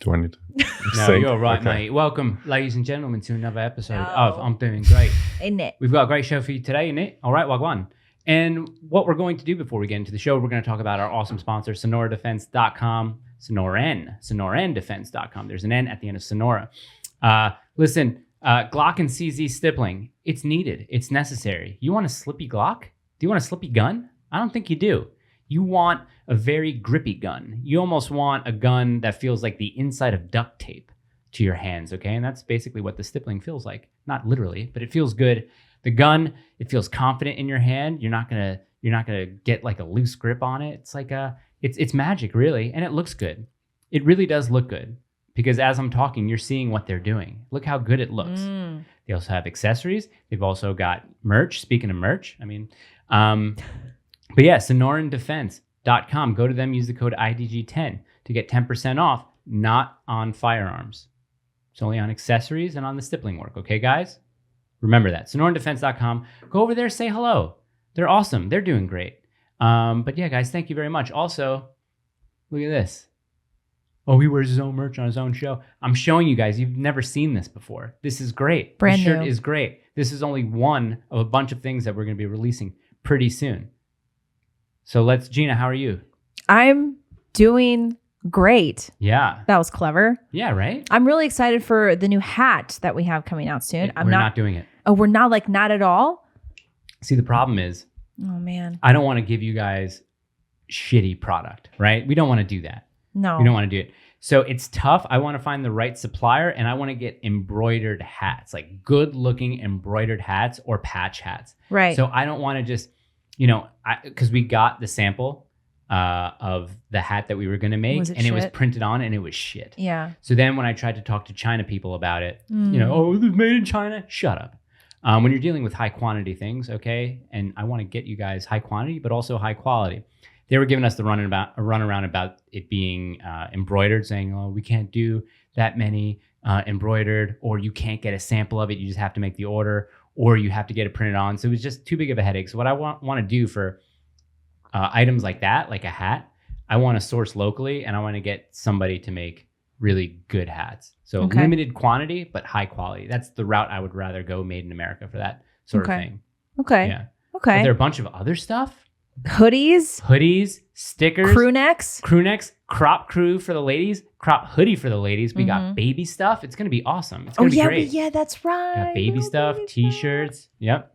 Do I need to No, sing? you're right, Okay. mate. Welcome, ladies and gentlemen, to another episode of I'm Doing Great. Isn't it? We've got a great show for you today, isn't it? All right, Wagwan. And what we're going to do before we get into the show, we're going to talk about our awesome sponsor, SonoraDefense.com. SonoraDefense.com. There's an N at the end of Sonora. Listen, Glock and CZ stippling, it's needed. It's necessary. You want a slippy Glock? Do you want a slippy gun? I don't think you do. You want a very grippy gun. You almost want a gun that feels like the inside of duct tape to your hands, okay? And that's basically what the stippling feels like. Not literally, but it feels good. The gun, it feels confident in your hand. You're not gonna get like a loose grip on it. It's like it's magic, really, and it looks good. It really does look good because as I'm talking, you're seeing what they're doing. Look how good it looks. They also have accessories. They've also got merch. Speaking of merch, but yeah, SonoranDefense.com. Go to them, use the code IDG10 to get 10% off, not on firearms. It's only on accessories and on the stippling work, okay, guys? Remember that. SonoranDefense.com. Go over there, say hello. They're awesome. They're doing great. But yeah, guys, thank you very much. Also, look at this. Oh, he wears his own merch on his own show. I'm showing you guys. You've never seen this before. This is great. Brand the shirt new. is great. This is only one of a bunch of things that we're going to be releasing pretty soon. So Gina, how are you? I'm doing great. Yeah. That was clever. Yeah, right? I'm really excited for the new hat that we have coming out soon. We're not doing it. Oh, we're not at all? See, the problem is Oh, man. I don't want to give you guys shitty product, right? We don't want to do that. No. We don't want to do it. So it's tough. I want to find the right supplier and I want to get embroidered hats, like good looking embroidered hats or patch hats. Right. So I don't want to just, because we got the sample of the hat that we were going to make Was it and it was shit? printed on and it was shit. Yeah. So then when I tried to talk to China people about it, oh, this is made in China. Shut up. When you're dealing with high quantity things, okay, and I want to get you guys high quantity, but also high quality. They were giving us the runaround about it being embroidered, saying, oh, we can't do that many embroidered, or you can't get a sample of it. You just have to make the order, or you have to get it printed on. So it was just too big of a headache. So what I want to do for items like that, like a hat, I want to source locally, and I want to get somebody to make really good hats. So limited quantity, but high quality. That's the route I would rather go, made in America, for that sort of thing. Okay. Yeah. Okay. Is there a bunch of other stuff? Hoodies, stickers, crew necks, crop crew for the ladies, crop hoodie for the ladies. We got baby stuff. It's going to be awesome. It's Oh, going to be yeah, great. yeah, that's right. Got baby stuff, Baby t-shirts. Yep.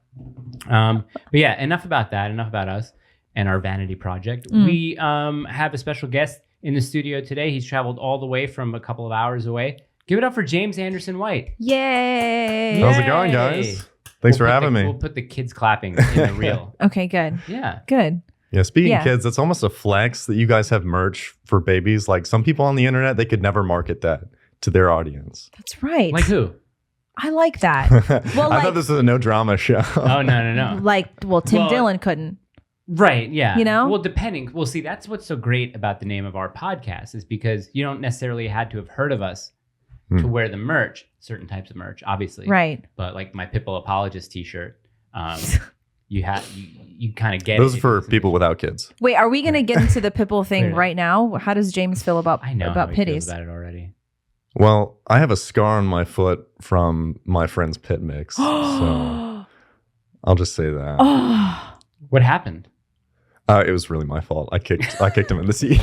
But yeah, enough about that. Enough about us and our vanity project. We have a special guest in the studio today. He's traveled all the way from a couple of hours away. Give it up for James Anderson White. Yay. How's it going, guys? Thanks for having me. We'll put the kids clapping in the reel. Okay, good. Yeah. Good. Yeah, speaking Yeah. of kids, it's almost a flex that you guys have merch for babies. Like some people on the internet, they could never market that to their audience. That's right. Like who? I like that. Well, I thought this was a no drama show. Oh, no. Tim Well, Dillon couldn't. Right, yeah. You know? Well, depending. Well, see, that's what's so great about the name of our podcast is because you don't necessarily had to have heard of us to wear the merch, certain types of merch, obviously. Right. But like my Pitbull Apologist t-shirt, you kind of get Those it are if for you listen people to- without kids. Wait, are we going to get into the Pitbull thing Clearly. right now? How does James feel about I know how he feels pitties? about it already. Well, I have a scar on my foot from my friend's pit mix. So I'll just say that. Oh, What happened? It was really my fault. I kicked him in the seat.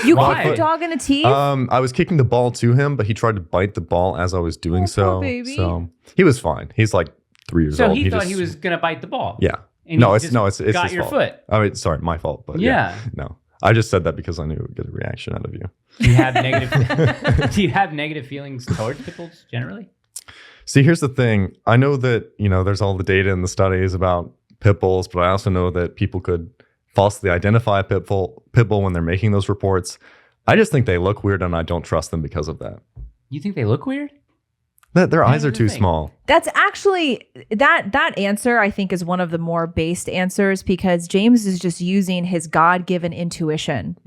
you Why? kicked your dog in the teeth? I was kicking the ball to him, but he tried to bite the ball as I was doing Oh, so. poor baby. So he was fine. He's like 3 years So old. he thought just- he was gonna bite the ball. Yeah. And No, he it's just got his your fault. foot. I mean, sorry, my fault. But Yeah. no, I just said that because I knew it would get a reaction out of you. Do you have negative? Do you have negative feelings towards pitbulls generally? See, here's the thing. I know that there's all the data and the studies about pit bulls, but I also know that people could falsely identify a pit bull when they're making those reports. I just think they look weird, and I don't trust them because of that. You think they look weird? Their eyes Here's are the too thing. small. That's actually that answer I think is one of the more based answers because James is just using his God-given intuition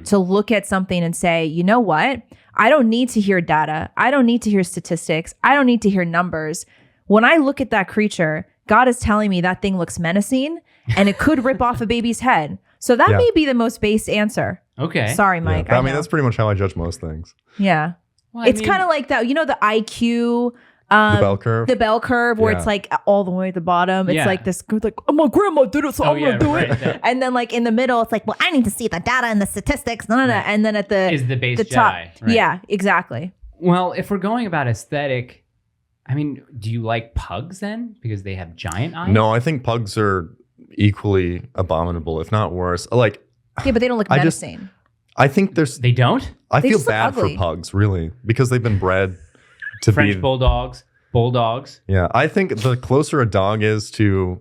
to look at something and say, you know what? I don't need to hear data. I don't need to hear statistics. I don't need to hear numbers. When I look at that creature, God is telling me that thing looks menacing and it could rip off a baby's head. So that Yeah. may be the most based answer. Okay. Sorry, Mike. Yeah. I mean, know. that's pretty much how I judge most things. Yeah. Well, It's kind of like that, the IQ, the bell curve. where Yeah. it's like all the way at the bottom. It's Yeah. like this, like, oh, my grandma did it, so I'm gonna do it. That And then like in the middle, it's like, well, I need to see the data and the statistics. No. Right. And then at the is the base the Jedi. top, Right? yeah, exactly. Well, if we're going about aesthetic, I mean, do you like pugs then because they have giant eyes? No, I think pugs are equally abominable, if not worse. Like, Yeah, but they don't look I just- menacing. I think there's. They don't. I They feel just look bad for ugly. pugs, really, because they've been bred to French be. bulldogs. Yeah, I think the closer a dog is to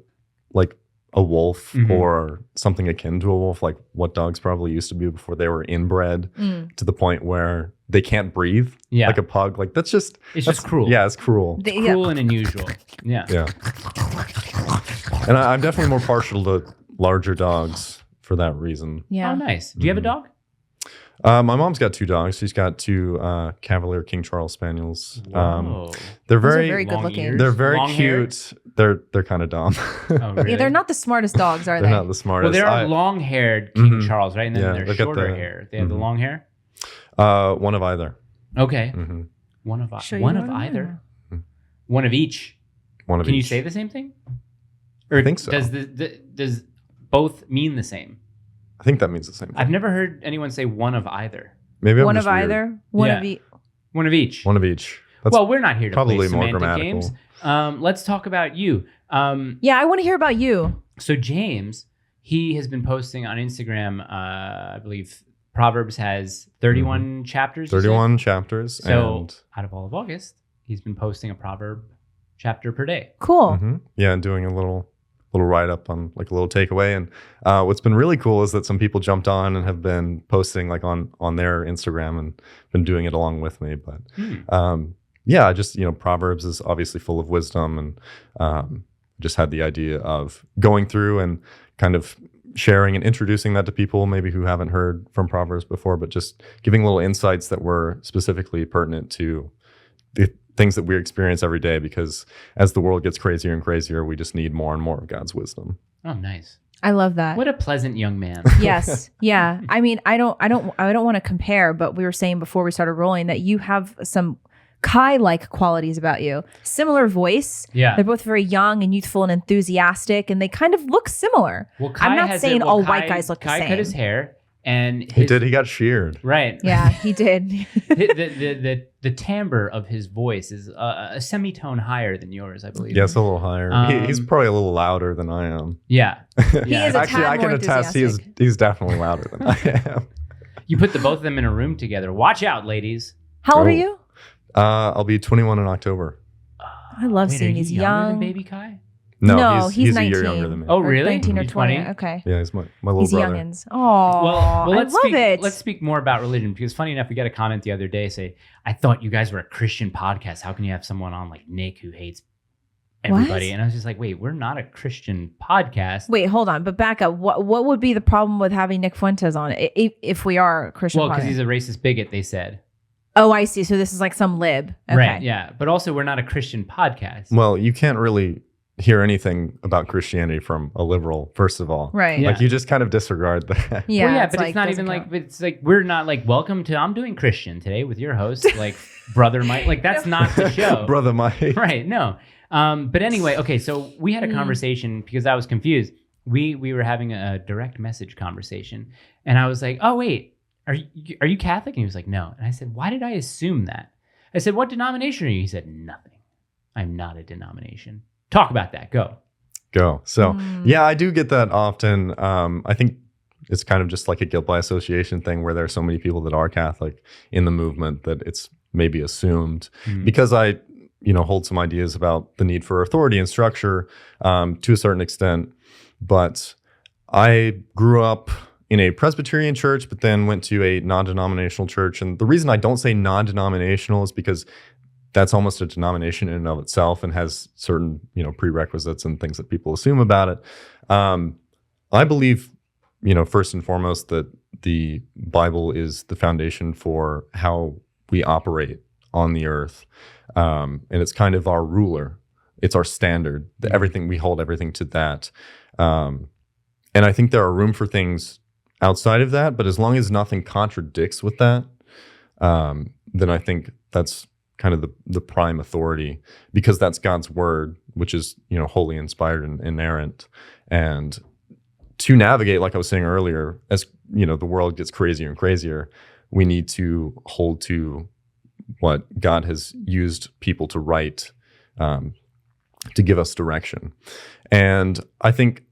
like a wolf Mhm. or something akin to a wolf, like what dogs probably used to be before they were inbred to the point where they can't breathe, Yeah. like a pug. Like that's just It's that's just cruel. Yeah, it's cruel. Cruel and unusual. Yeah. Yeah, and I'm definitely more partial to larger dogs for that reason. Yeah. Oh, nice. Do you have a dog? My mom's got 2 dogs. She's got 2 Cavalier King Charles Spaniels. Whoa. They're Those are very, very good long looking. ears. they're very Long hair? cute. They're kind of dumb. Oh, really? Yeah, they're not the smartest dogs, are They're they? not the smartest. Well, there are I- long-haired King Mhm. Charles, right? And then Yeah, they're they've got shorter the- hair. They have the Mhm. long hair. One of either. Okay. hmm One of Show you one of one of either. them. One of each. One of Can you each. say the same thing? Or I think so. does both mean the same? I think that means the same thing. I've never heard anyone say one of either. Maybe I'm One just of weird. either. One Yeah. of each. One of each. One of each. That's Well, we're not here to probably play more semantic grammatical. games. Let's talk about you. Yeah, I want to hear about you. So James, he has been posting on Instagram. I believe Proverbs has 31 chapters. you said? 31 chapters. So and out of all of August, he's been posting a proverb chapter per day. Cool. yeah, and doing a little write up on like a little takeaway. And what's been really cool is that some people jumped on and have been posting like on their Instagram and been doing it along with me. But yeah, just Proverbs is obviously full of wisdom, and just had the idea of going through and kind of sharing and introducing that to people maybe who haven't heard from Proverbs before, but just giving little insights that were specifically pertinent to the things that we experience every day, because as the world gets crazier and crazier, we just need more and more of God's wisdom. Oh, nice. I love that. What a pleasant young man. Yes. Yeah. I mean, I don't want to compare, but we were saying before we started rolling that you have some Kai-like qualities about you. Similar voice. Yeah. They're both very young and youthful and enthusiastic, and they kind of look similar. Well, Kai I'm not has saying it- all Kai- white guys look the Kai same. cut his hair, and He did. He got sheared. Right. Yeah, he did. The timbre of his voice is a semitone higher than yours, I believe. Yes, a little higher. He's probably a little louder than I am. Yeah. He is a Actually, tad I can more attest. He's definitely louder than I am. You put the both of them in a room together. Watch out, ladies. How old are Oh. you? I'll be 21 in October. I love Wait, seeing are you these younger than young. Baby Kai? No, he's a 19. year younger than me. Oh, really? 19 or He's 20. 20? Okay. Yeah, he's my little He's brother. youngins. Oh, Well, let's I love speak, it. Let's speak more about religion, because funny enough, we got a comment the other day say, "I thought you guys were a Christian podcast. How can you have someone on like Nick who hates everybody?" What? And I was just like, "Wait, we're not a Christian podcast." Wait, hold on, but back up. What would be the problem with having Nick Fuentes on if we are a Christian? Well, because podcast? he's a racist bigot, they said. Oh, I see. So this is like some lib. Okay. Right? Yeah, but also we're not a Christian podcast. Well, you can't really hear anything about Christianity from a liberal, first of all. Right. Yeah. Like you just kind of disregard that. Yeah. Well, yeah, but like, it's not doesn't even like, count. but it's like we're not like, welcome to I'm doing Christian today with your host, like Brother Mike. Like that's not the show. Brother Mike. Right? No. But anyway, okay. So we had a conversation because I was confused. We were having a direct message conversation, and I was like, "Oh wait, are you Catholic?" And he was like, "No." And I said, "Why did I assume that?" I said, "What denomination are you?" He said, "Nothing. I'm not a denomination." Talk about that. Go. So yeah, I do get that often. I think it's kind of just like a guilt by association thing where there are so many people that are Catholic in the movement that it's maybe assumed because I, hold some ideas about the need for authority and structure to a certain extent. But I grew up in a Presbyterian church, but then went to a non-denominational church. And the reason I don't say non-denominational is because that's almost a denomination in and of itself and has certain, prerequisites and things that people assume about it. I believe, first and foremost, that the Bible is the foundation for how we operate on the earth. And it's kind of our ruler. It's our standard. We hold everything to that. And I think there are room for things outside of that, but as long as nothing contradicts with that, then I think that's kind of the prime authority, because that's God's word, which is, wholly inspired and inerrant. And to navigate, like I was saying earlier, as the world gets crazier and crazier, we need to hold to what God has used people to write, to give us direction. And I think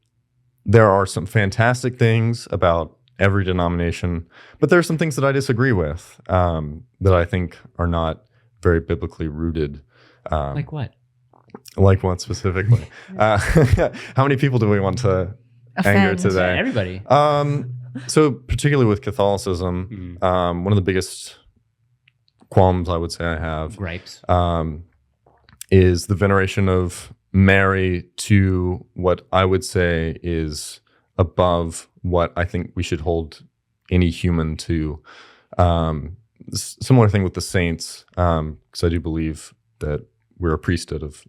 there are some fantastic things about every denomination, but there are some things that I disagree with, that I think are not very biblically rooted. Like what? Like what specifically? How many people do we want to anger Offend. today? Everybody. So particularly with Catholicism, one of the biggest qualms I would say I have Gripes. is the veneration of Mary to what I would say is above what I think we should hold any human to. Similar thing with the saints, because I do believe that we're a priesthood of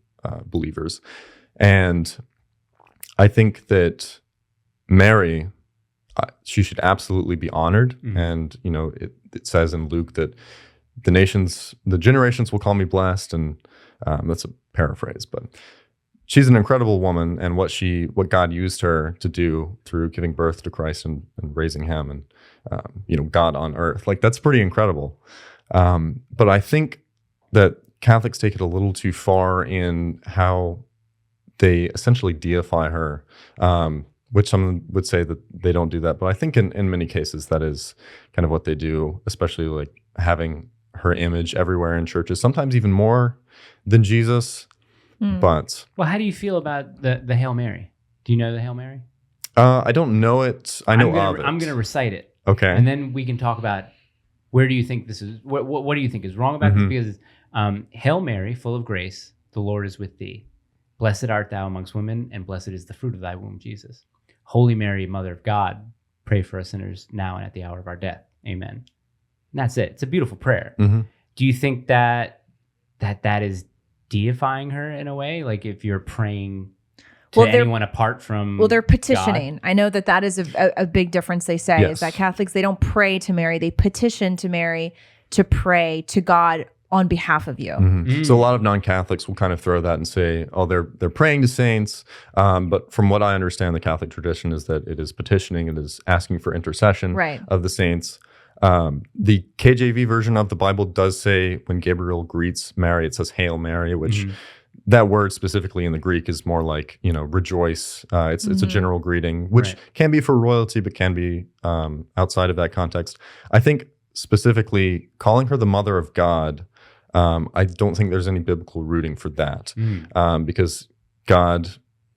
believers. And I think that Mary, she should absolutely be honored. And, it says in Luke that the generations will call me blessed. And that's a paraphrase, but she's an incredible woman, and what God used her to do through giving birth to Christ and raising him, and God on earth, like that's pretty incredible. But I think that Catholics take it a little too far in how they essentially deify her, which some would say that they don't do that, but I think in many cases that is kind of what they do, especially like having her image everywhere in churches, sometimes even more than Jesus. But well, how do you feel about the Hail Mary? Do you know the Hail Mary? I don't know it. I know of it. I'm going to recite it. Okay. And then we can talk about where do you think this is, what do you think is wrong about this? Because Hail Mary, full of grace, the Lord is with thee. Blessed art thou amongst women, and blessed is the fruit of thy womb, Jesus. Holy Mary, Mother of God, pray for us sinners now and at the hour of our death. Amen. And that's it. It's a beautiful prayer. Do you think that is deifying her in a way? Like if you're praying to anyone apart from they're petitioning. God? I know that is a big difference. They say is that Catholics, they don't pray to Mary, they petition to Mary to pray to God on behalf of you. So a lot of non-Catholics will kind of throw that and say, oh, they're praying to saints, but from what I understand, the Catholic tradition is that it is petitioning, it is asking for intercession of the saints. The KJV version of the Bible does say when Gabriel greets Mary, it says Hail Mary, which that word specifically in the Greek is more like, rejoice. It's a general greeting, which can be for royalty, but can be outside of that context. I think specifically calling her the Mother of God, I don't think there's any biblical rooting for that, because God,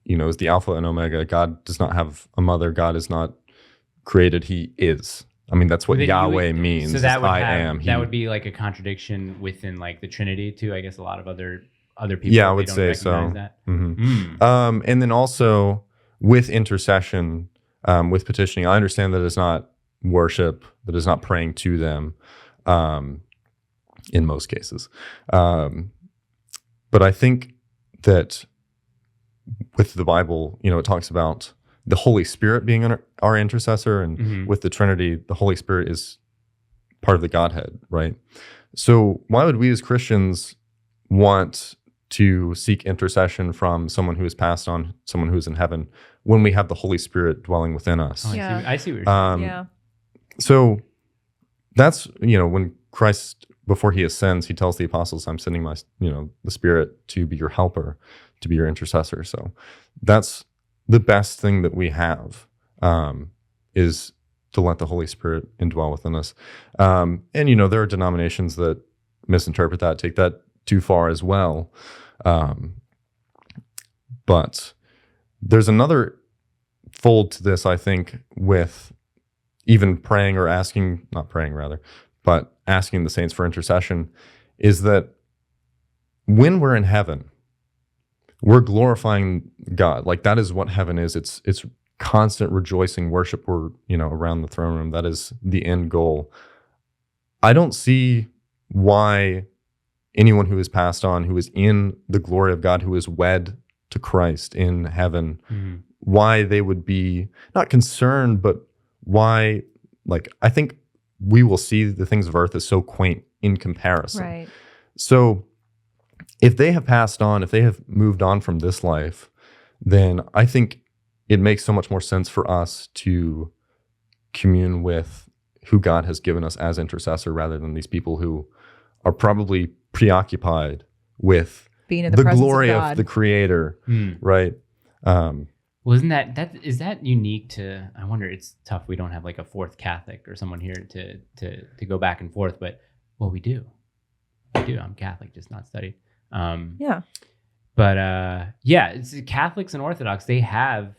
is the Alpha and Omega. God does not have a mother. God is not created. He is. I mean, that's what Yahweh means. So that would am. That would be like a contradiction within like the Trinity too. I guess a lot of other people. Yeah, I would say so. That. And then also with intercession, with petitioning, I understand that it's not worship, that it's not praying to them, in most cases. But I think that with the Bible, it talks about the Holy Spirit being our intercessor, and with the Trinity, the Holy Spirit is part of the Godhead, right? So why would we as Christians want to seek intercession from someone who has passed on, someone who is in heaven, when we have the Holy Spirit dwelling within us? Oh, I see what you're saying. So that's, when Christ, before he ascends, he tells the apostles, I'm sending my, the Spirit to be your helper, to be your intercessor. So that's the best thing that we have, is to let the Holy Spirit indwell within us. And, there are denominations that misinterpret that, take that too far as well. But there's another fold to this, I think, with even praying or asking, not praying rather, but asking the saints for intercession, is that when we're in heaven, we're glorifying God. Like that is what heaven is. It's constant rejoicing worship. We're, around the throne room. That is the end goal. I don't see why anyone who has passed on, who is in the glory of God, who is wed to Christ in heaven, why they would be not concerned, but why, I think we will see the things of earth as so quaint in comparison. Right. So if they have passed on, if they have moved on from this life, then I think it makes so much more sense for us to commune with who God has given us as intercessor rather than these people who are probably preoccupied with Being in the the presence glory of of God. the Creator, right? Well, isn't is that unique to? I wonder. It's tough. We don't have like a fourth Catholic or someone here to go back and forth. But well, we do. I'm Catholic, just not studied. Yeah. But yeah, it's Catholics and Orthodox. They have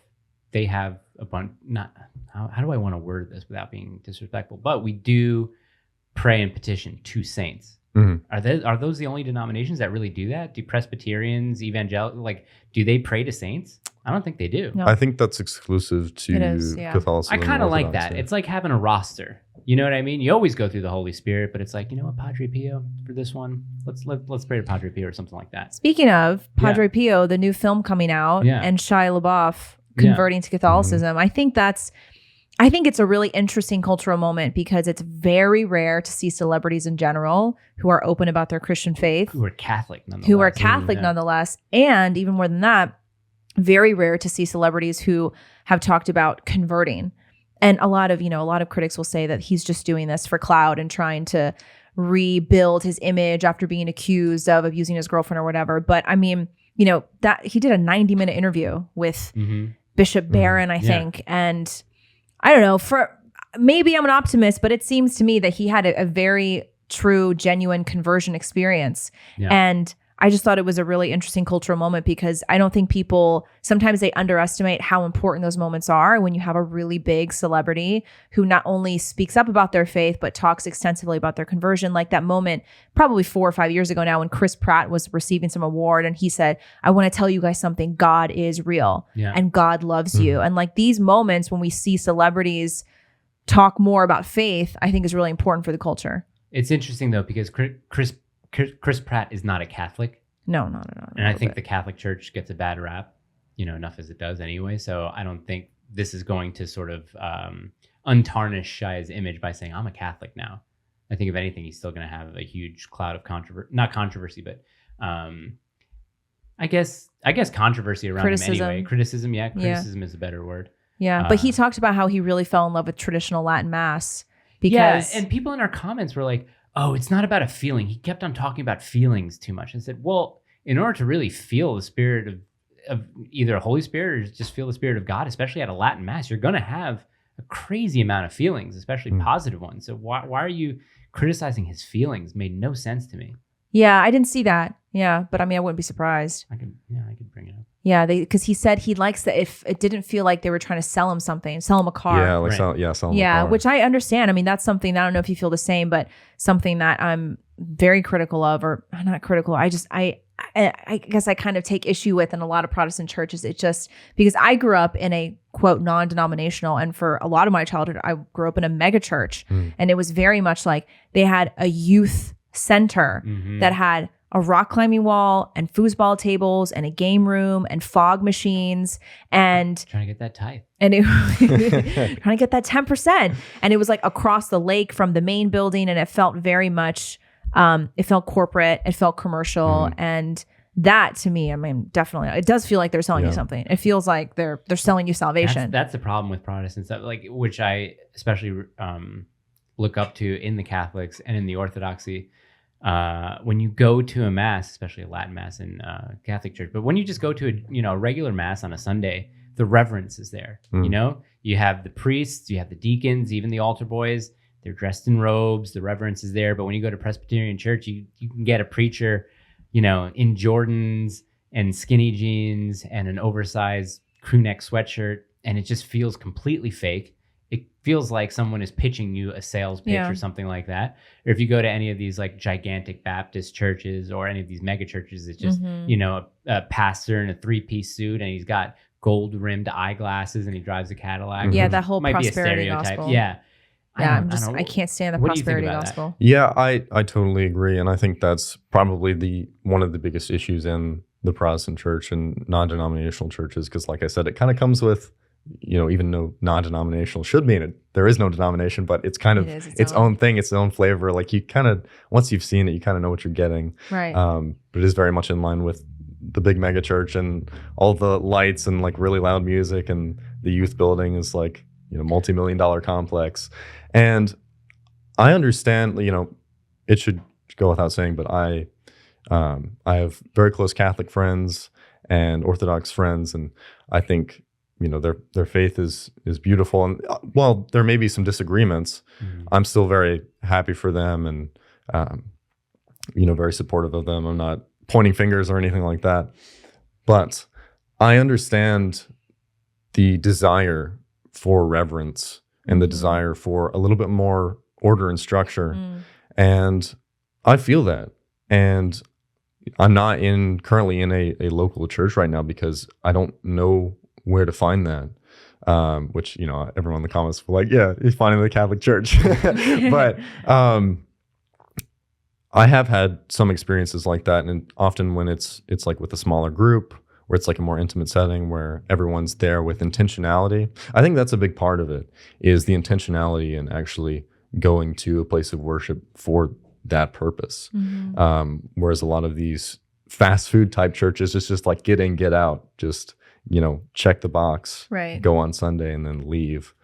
a bunch. Not how do I want to word this without being disrespectful? But we do pray and petition to saints. Mm-hmm. Are those the only denominations that really do that? Do Presbyterians, evangelical, do they pray to saints? I don't think they do. No. I think that's exclusive to It is, yeah. Catholicism. I kind of and like that. Orthodoxy. It's like having a roster. You know what I mean? You always go through the Holy Spirit, but it's like, you know what, Padre Pio for this one. Let's pray to Padre Pio or something like that. Speaking of Padre Pio, the new film coming out, Yeah. and Shia LaBeouf converting to Catholicism, I think it's a really interesting cultural moment because it's very rare to see celebrities in general who are open about their Christian faith, Who are Catholic nonetheless. nonetheless, and even more than that, very rare to see celebrities who have talked about converting. And a lot of critics will say that he's just doing this for clout and trying to rebuild his image after being accused of abusing his girlfriend or whatever. But I mean, that he did a 90-minute interview with Bishop Barron, I think. And I don't know, maybe I'm an optimist, but it seems to me that he had a very true, genuine conversion experience. Yeah. And I just thought it was a really interesting cultural moment because I don't think people, sometimes they underestimate how important those moments are when you have a really big celebrity who not only speaks up about their faith, but talks extensively about their conversion. Like that moment probably 4 or 5 years ago now when Chris Pratt was receiving some award and he said, I want to tell you guys something, God is real and God loves you. And like these moments when we see celebrities talk more about faith, I think is really important for the culture. It's interesting though, because Chris Pratt is not a Catholic. No. And I think the Catholic Church gets a bad rap, enough as it does anyway. So I don't think this is going to sort of untarnish Shia's image by saying, I'm a Catholic now. I think if anything, he's still going to have a huge cloud of controversy, but I guess controversy around Criticism. him anyway. Criticism is a better word. Yeah, but he talked about how he really fell in love with traditional Latin Mass because... Yeah, and people in our comments were like, oh, it's not about a feeling. He kept on talking about feelings too much. I said, well, in order to really feel the spirit of either a Holy Spirit or just feel the Spirit of God, especially at a Latin Mass, you're going to have a crazy amount of feelings, especially positive ones. So why are you criticizing his feelings? Made no sense to me. Yeah, I didn't see that. Yeah, but I mean, I wouldn't be surprised. I could bring it up. Yeah, because he said he likes that if it didn't feel like they were trying to sell him something, sell him a car. Yeah, like Right. sell him a car. Which I understand. I mean, that's something that I don't know if you feel the same, but something that I'm very critical of, or not critical. I guess I kind of take issue with in a lot of Protestant churches. It just because I grew up in a quote non-denominational, and for a lot of my childhood, I grew up in a mega church, and it was very much like they had a youth center that had a rock climbing wall and foosball tables and a game room and fog machines and Trying to get that tithe. and it trying to get that 10%. And it was like across the lake from the main building, and it felt very much it felt corporate, it felt commercial, and that to me, I mean, definitely it does feel like they're selling you something. It feels like they're selling you salvation. That's the problem with Protestants, which I especially look up to in the Catholics and in the Orthodoxy. When you go to a mass, especially a Latin mass in Catholic Church, but when you just go to a regular mass on a Sunday, the reverence is there. You have the priests, you have the deacons, even the altar boys. They're dressed in robes. The reverence is there. But when you go to Presbyterian Church, you can get a preacher, in Jordans and skinny jeans and an oversized crew neck sweatshirt, and it just feels completely fake. It feels like someone is pitching you a sales pitch or something like that. Or if you go to any of these like gigantic Baptist churches or any of these mega churches, it's just, a pastor in a 3-piece suit, and he's got gold rimmed eyeglasses and he drives a Cadillac. Yeah, that whole might be a prosperity stereotype. gospel. Yeah. I can't stand the What do you think prosperity about that? gospel. Yeah, I totally agree. And I think that's probably one of the biggest issues in the Protestant church and non-denominational churches. Because like I said, it kind of comes with even though non-denominational should mean it, there is no denomination, but it's kind of It is its own thing, its own flavor. Like you kind of, once you've seen it, you kind of know what you're getting. Right. But it is very much in line with the big mega church and all the lights and like really loud music, and the youth building is like, multi-million-dollar complex. And I understand, it should go without saying, but I have very close Catholic friends and Orthodox friends, and I think their faith is beautiful. And while there may be some disagreements, I'm still very happy for them, and very supportive of them. I'm not pointing fingers or anything like that, but I understand the desire for reverence and the desire for a little bit more order and structure. And I feel that. And I'm not currently in a local church right now because I don't know where to find that. Which, everyone in the comments were like, yeah, you find it in the Catholic Church. But I have had some experiences like that. And often when it's like with a smaller group, where it's like a more intimate setting where everyone's there with intentionality. I think that's a big part of it, is the intentionality and actually going to a place of worship for that purpose. Whereas a lot of these fast food type churches, it's just like get in, get out, just, check the box, Right. go on Sunday and then leave.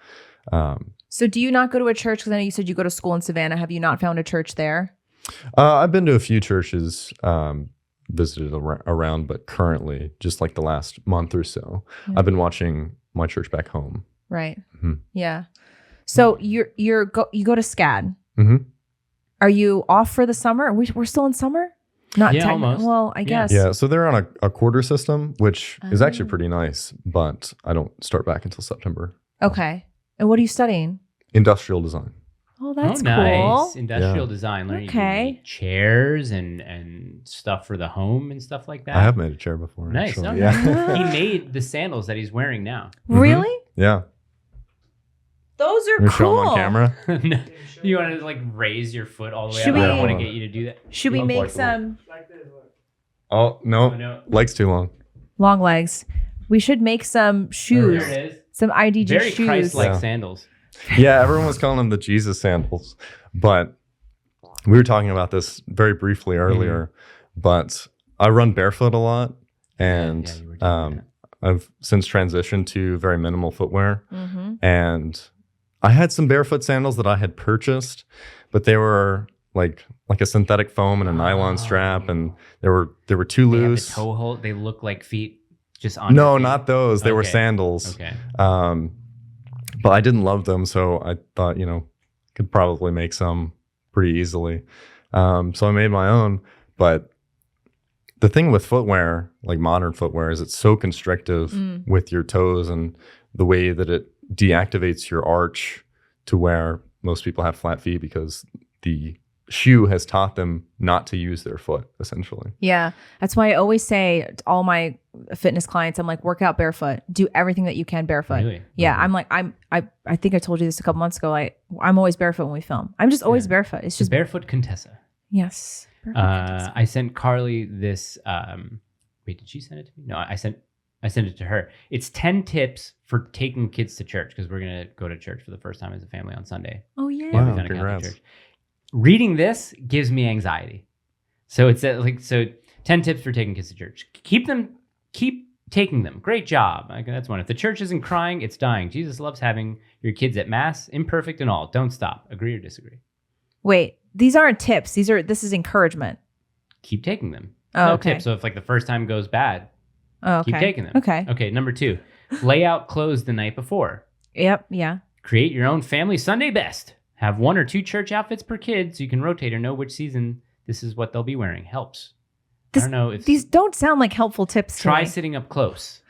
So do you not go to a church? Because I know you said you go to school in Savannah. Have you not found a church there? I've been to a few churches, visited around, but currently, just like the last month or so, I've been watching my church back home. Right. Mm-hmm. Yeah. So you go to SCAD. Mm-hmm. Are you off for the summer? We're still in summer? Not Yeah, almost. Well, I guess. Yeah, so they're on a quarter system, which is actually pretty nice, but I don't start back until September. Okay. And what are you studying? Industrial design. Oh, that's nice. cool. Industrial design. Learning Okay. chairs and stuff for the home and stuff like that. I have made a chair before. Nice. Actually. Okay. Yeah. He made the sandals that he's wearing now. Really? Yeah. Those are You cool. show them on camera. No, you want to like raise your foot all the way Should up? I we- don't want to get you to do that. Should we Go make for it. some Oh, no. Oh, no. Legs too long. long legs? We should make some shoes. There it is. Some IDG Very shoes. Christ-like Yeah. sandals. Yeah, everyone was calling them the Jesus sandals. But we were talking about this very briefly earlier. But I run barefoot a lot. And Yeah, you were doing that. I've since transitioned to very minimal footwear. Mm-hmm. And I had some barefoot sandals that I had purchased, but they were like a synthetic foam and a nylon strap, and they were too They have loose. the toe hold. They look like feet just on. No, your feet. not those. They were Okay. sandals. Okay. But I didn't love them, so I thought, could probably make some pretty easily. So I made my own. But the thing with footwear, like modern footwear, is it's so constrictive with your toes and the way that it deactivates your arch to where most people have flat feet because the shoe has taught them not to use their foot, essentially. Yeah. That's why I always say to all my fitness clients, I'm like, work out barefoot. Do everything that you can barefoot. Really? Yeah. Mhm. I'm like, I think I told you this a couple months ago. I'm always barefoot when we film. I'm just always barefoot. It's just Barefoot Contessa. yes. Barefoot. I sent Carly this. Wait, did she send it to me? No, I sent it to her. It's 10 tips for taking kids to church because we're gonna go to church for the first time as a family on Sunday. Oh yeah. Wow. We found a Catholic congrats. church. Reading this gives me anxiety. So it's 10 tips for taking kids to church. Keep taking them. Great job. That's one. If the church isn't crying, it's dying. Jesus loves having your kids at mass, imperfect and all. Don't stop. Agree or disagree? Wait, these aren't tips. This is encouragement. Keep taking them. Oh, No okay. tips. So if like the first time goes bad, Oh, okay. keep taking them. Okay. Okay. Number 2, lay out clothes the night before. Yep. Yeah. Create your own family Sunday best. Have 1 or 2 church outfits per kid so you can rotate or know which season this is what they'll be wearing. Helps. I don't know if These don't sound like helpful tips. To try me. sitting up close.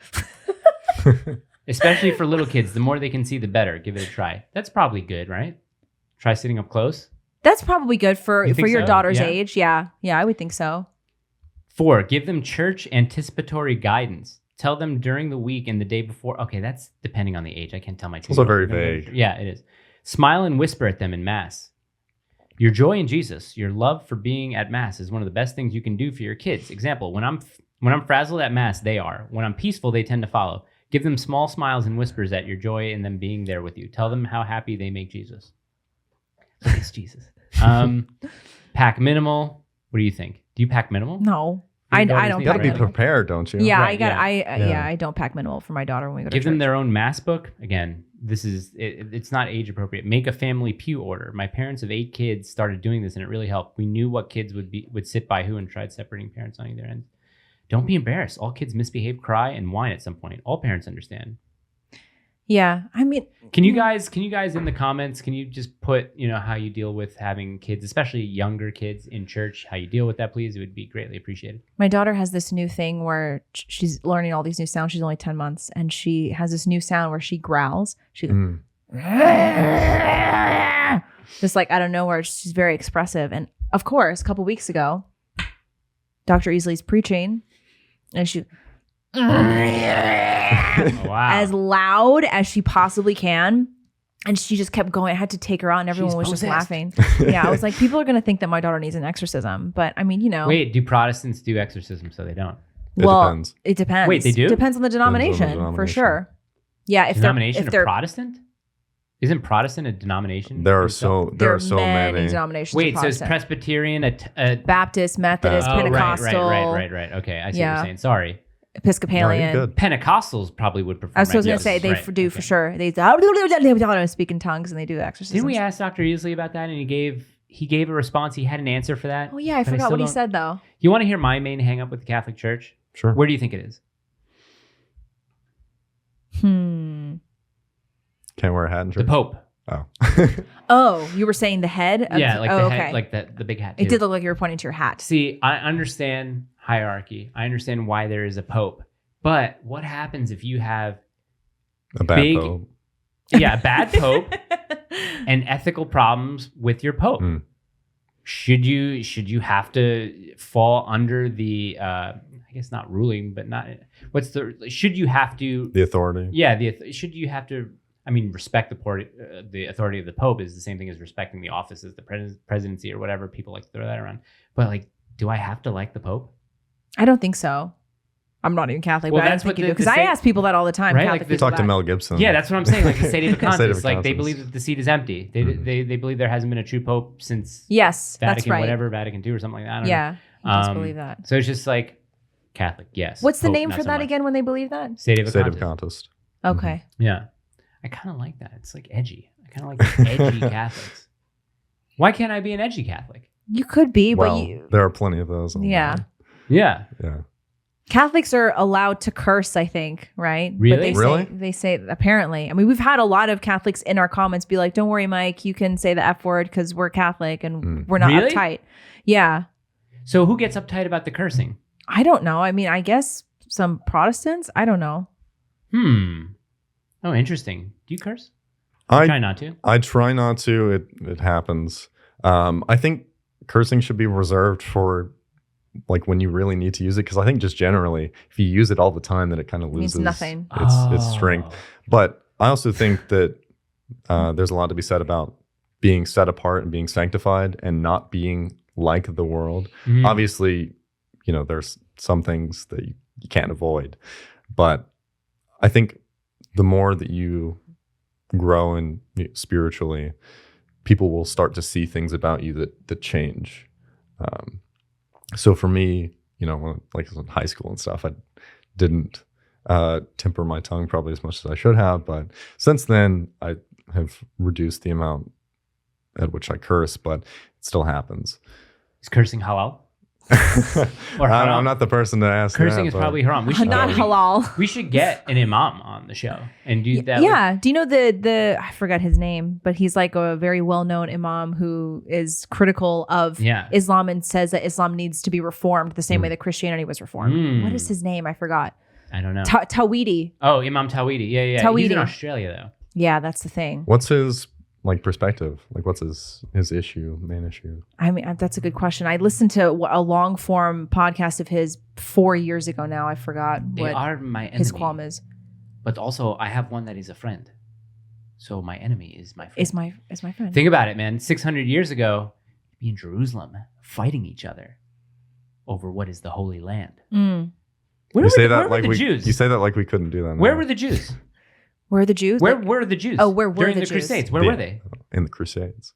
Especially for little kids, the more they can see, the better. Give it a try. That's probably good, right? Try sitting up close. That's probably good for You think your so? daughter's Yeah. age. Yeah. Yeah, I would think so. 4, give them church anticipatory guidance. Tell them during the week and the day before. Okay, that's depending on the age. I can't tell my 2 also very vague. Yeah, it is. Smile and whisper at them in mass. Your joy in Jesus, your love for being at mass is one of the best things you can do for your kids. Example, when I'm frazzled at mass, they are. When I'm peaceful, they tend to follow. Give them small smiles and whispers at your joy in them being there with you. Tell them how happy they make Jesus. Look, it's Jesus. Pack minimal. What do you think? Do you pack minimal? No. Your I daughters don't need You pack got to be minimal. prepared, don't you? Yeah, Right, I don't pack minimal for my daughter when we go to Give them church. their own mass book. Again, this is it's not age appropriate. Make a family pew order. My parents of 8 kids started doing this, and it really helped. We knew what kids would sit by who, and tried separating parents on either end. Don't be embarrassed. All kids misbehave, cry, and whine at some point. All parents understand. Yeah, I mean, Can you guys in the comments, can you just put, how you deal with having kids, especially younger kids in church, how you deal with that, please? It would be greatly appreciated. my daughter has this new thing where she's learning all these new sounds. She's only 10 months, and she has this new sound where she growls. She goes, just like out of nowhere. She's very expressive. And of course, a couple weeks ago, Dr. Easley's preaching, and she Wow. as loud as she possibly can. And she just kept going. I had to take her out, and everyone She's was just possessed. laughing. Yeah, I was like, people are going to think that my daughter needs an exorcism. But I mean, Wait, do Protestants do exorcism so they don't? It depends. It depends. Wait, they do? Depends on the denomination, for denomination. sure. Yeah, if Denomination they're of Protestant? Isn't Protestant a denomination? There are itself? there are so many many. denominations. Wait, of so is Protestant. Presbyterian Baptist, Methodist, Oh, right, Pentecostal, right. Okay, I see what Yeah. you're saying. Sorry. No, Episcopalian. you're good. Pentecostals probably would prefer. I was going to say they do for sure. They speak in tongues and they do exorcisms. Didn't we ask Dr. Easley about that, and he gave a response? He had an answer for that. Oh yeah, I but forgot still what he don't- said though. You want to hear my main hang up with the Catholic Church? Sure. Where do you think it is? Can't wear a hat in The church. Pope. Oh. Oh, you were saying the head? Yeah, like oh, the okay. head, like the big hat. It too. did look like you were pointing to your hat. See, I understand hierarchy. I understand why there is a pope. But what happens if you have A bad big- pope. a bad pope and ethical problems with your pope? Mm. Should you have to fall under the I guess not ruling, but not should you have to The authority. should you have to respect the authority of the Pope is the same thing as respecting the office as the presidency or whatever. People like to throw that around. But like, do I have to like the Pope? I don't think so. I'm not even Catholic, Well, but I don't that's think what you the- do. Because the I state- ask people that all the time. Right, Catholic like the- people Talk to that. Mel Gibson. Yeah, that's what I'm saying. Like the state of State of conscience, like they conscience. believe that the seat is empty. They believe there hasn't been a true Pope since Yes, Vatican, that's right. whatever, Vatican II or something like that. I don't know. Yeah, I just believe that. So it's just like Catholic, yes. What's the Pope, name not for so that much. again when they believe that? State of State of conscience. contest. Okay. Yeah. I kind of like that. It's like edgy. I kind of like the edgy Catholics. Why can't I be an edgy Catholic? You could be, Well, but you, there are plenty of those. yeah. Yeah. Yeah. Catholics are allowed to curse, I think, right? Really? But they Really? they say apparently. I mean, we've had a lot of Catholics in our comments be like, "Don't worry, Mike, you can say the F word because we're Catholic and we're not Really? uptight." Yeah. So who gets uptight about the cursing? I don't know. I mean, I guess some Protestants. I don't know. Oh, interesting. Do you curse? Try not to. I try not to. It happens. I think cursing should be reserved for like when you really need to use it, because I think just generally, if you use it all the time, then it kind of Means loses nothing. its strength. Oh. But I also think that there's a lot to be said about being set apart and being sanctified and not being like the world. Mhm. Obviously, there's some things that you can't avoid, but I think the more that you grow and spiritually, people will start to see things about you that change. So for me, when, like in high school and stuff, I didn't temper my tongue probably as much as I should have, but since then I have reduced the amount at which I curse, but it still happens. Is cursing halal? Or haram? I'm not the person to ask. Cursing that, is but- probably haram. We should Not get, halal. We should get an imam on the show and do that. Yeah. Do you know the I forgot his name, but he's like a very well-known imam who is critical of Yeah. Islam and says that Islam needs to be reformed the same way that Christianity was reformed. Mm. What is his name? I forgot. I don't know. Tawhidi. Oh, Imam Tawhidi. Yeah. He's Tawhidi. in Australia though. Yeah, that's the thing. What's his perspective? Like, what's his main issue? I mean, that's a good question. I listened to a long form podcast of his 4 years ago now. I forgot They what are my enemy. his qualm is. But also, I have one that is a friend. So my enemy is my friend. Is my friend. Think about it, man. 600 years ago, be in Jerusalem fighting each other over what is the Holy Land. Mm. Where You say were that like the we. Jews? You say that like we couldn't do that. Where now. were the Jews? Where are the Jews? Where Like, were the Jews? Oh, where were during the the Jews? Crusades? Where were they? In the Crusades.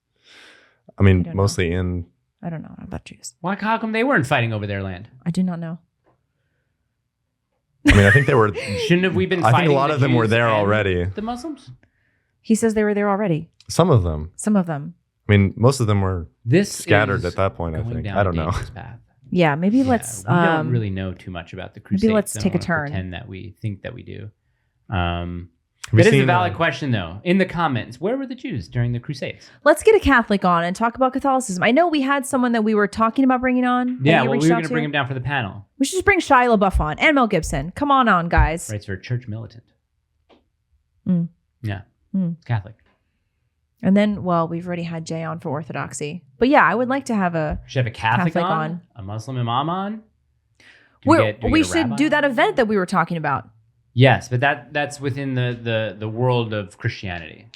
I mean, don't know. mostly in. I don't know about Jews. Why? How come they weren't fighting over their land? I do not know. I mean, I think they were. Shouldn't have we been? I Fighting think a lot the of them were Jews there and already. The Muslims. He says they were there already. Some of them. Some of them. I mean, most of them were This scattered is at that point. I going think. down I don't a know. dangerous path. Yeah, maybe Yeah, let's. we don't really know too much about the Crusades. let's I don't take a wanna turn. Pretend that we think that we do. Have you That is a seen, valid question, though. In the comments, where were the Jews during the Crusades? Let's get a Catholic on and talk about Catholicism. I know we had someone that we were talking about bringing on. that Yeah, you well, we reached were out going to bring him down for the panel. We should just bring Shia LaBeouf on and Mel Gibson. Come on, guys. Writes for a church militant. Mm. Yeah, Mm. Catholic. And then, well, we've already had Jay on for Orthodoxy. But yeah, I would like to have a. Should have a Catholic Catholic on, on. a Muslim imam on. We should do that event that we were talking about. Yes, but that's within the world of Christianity.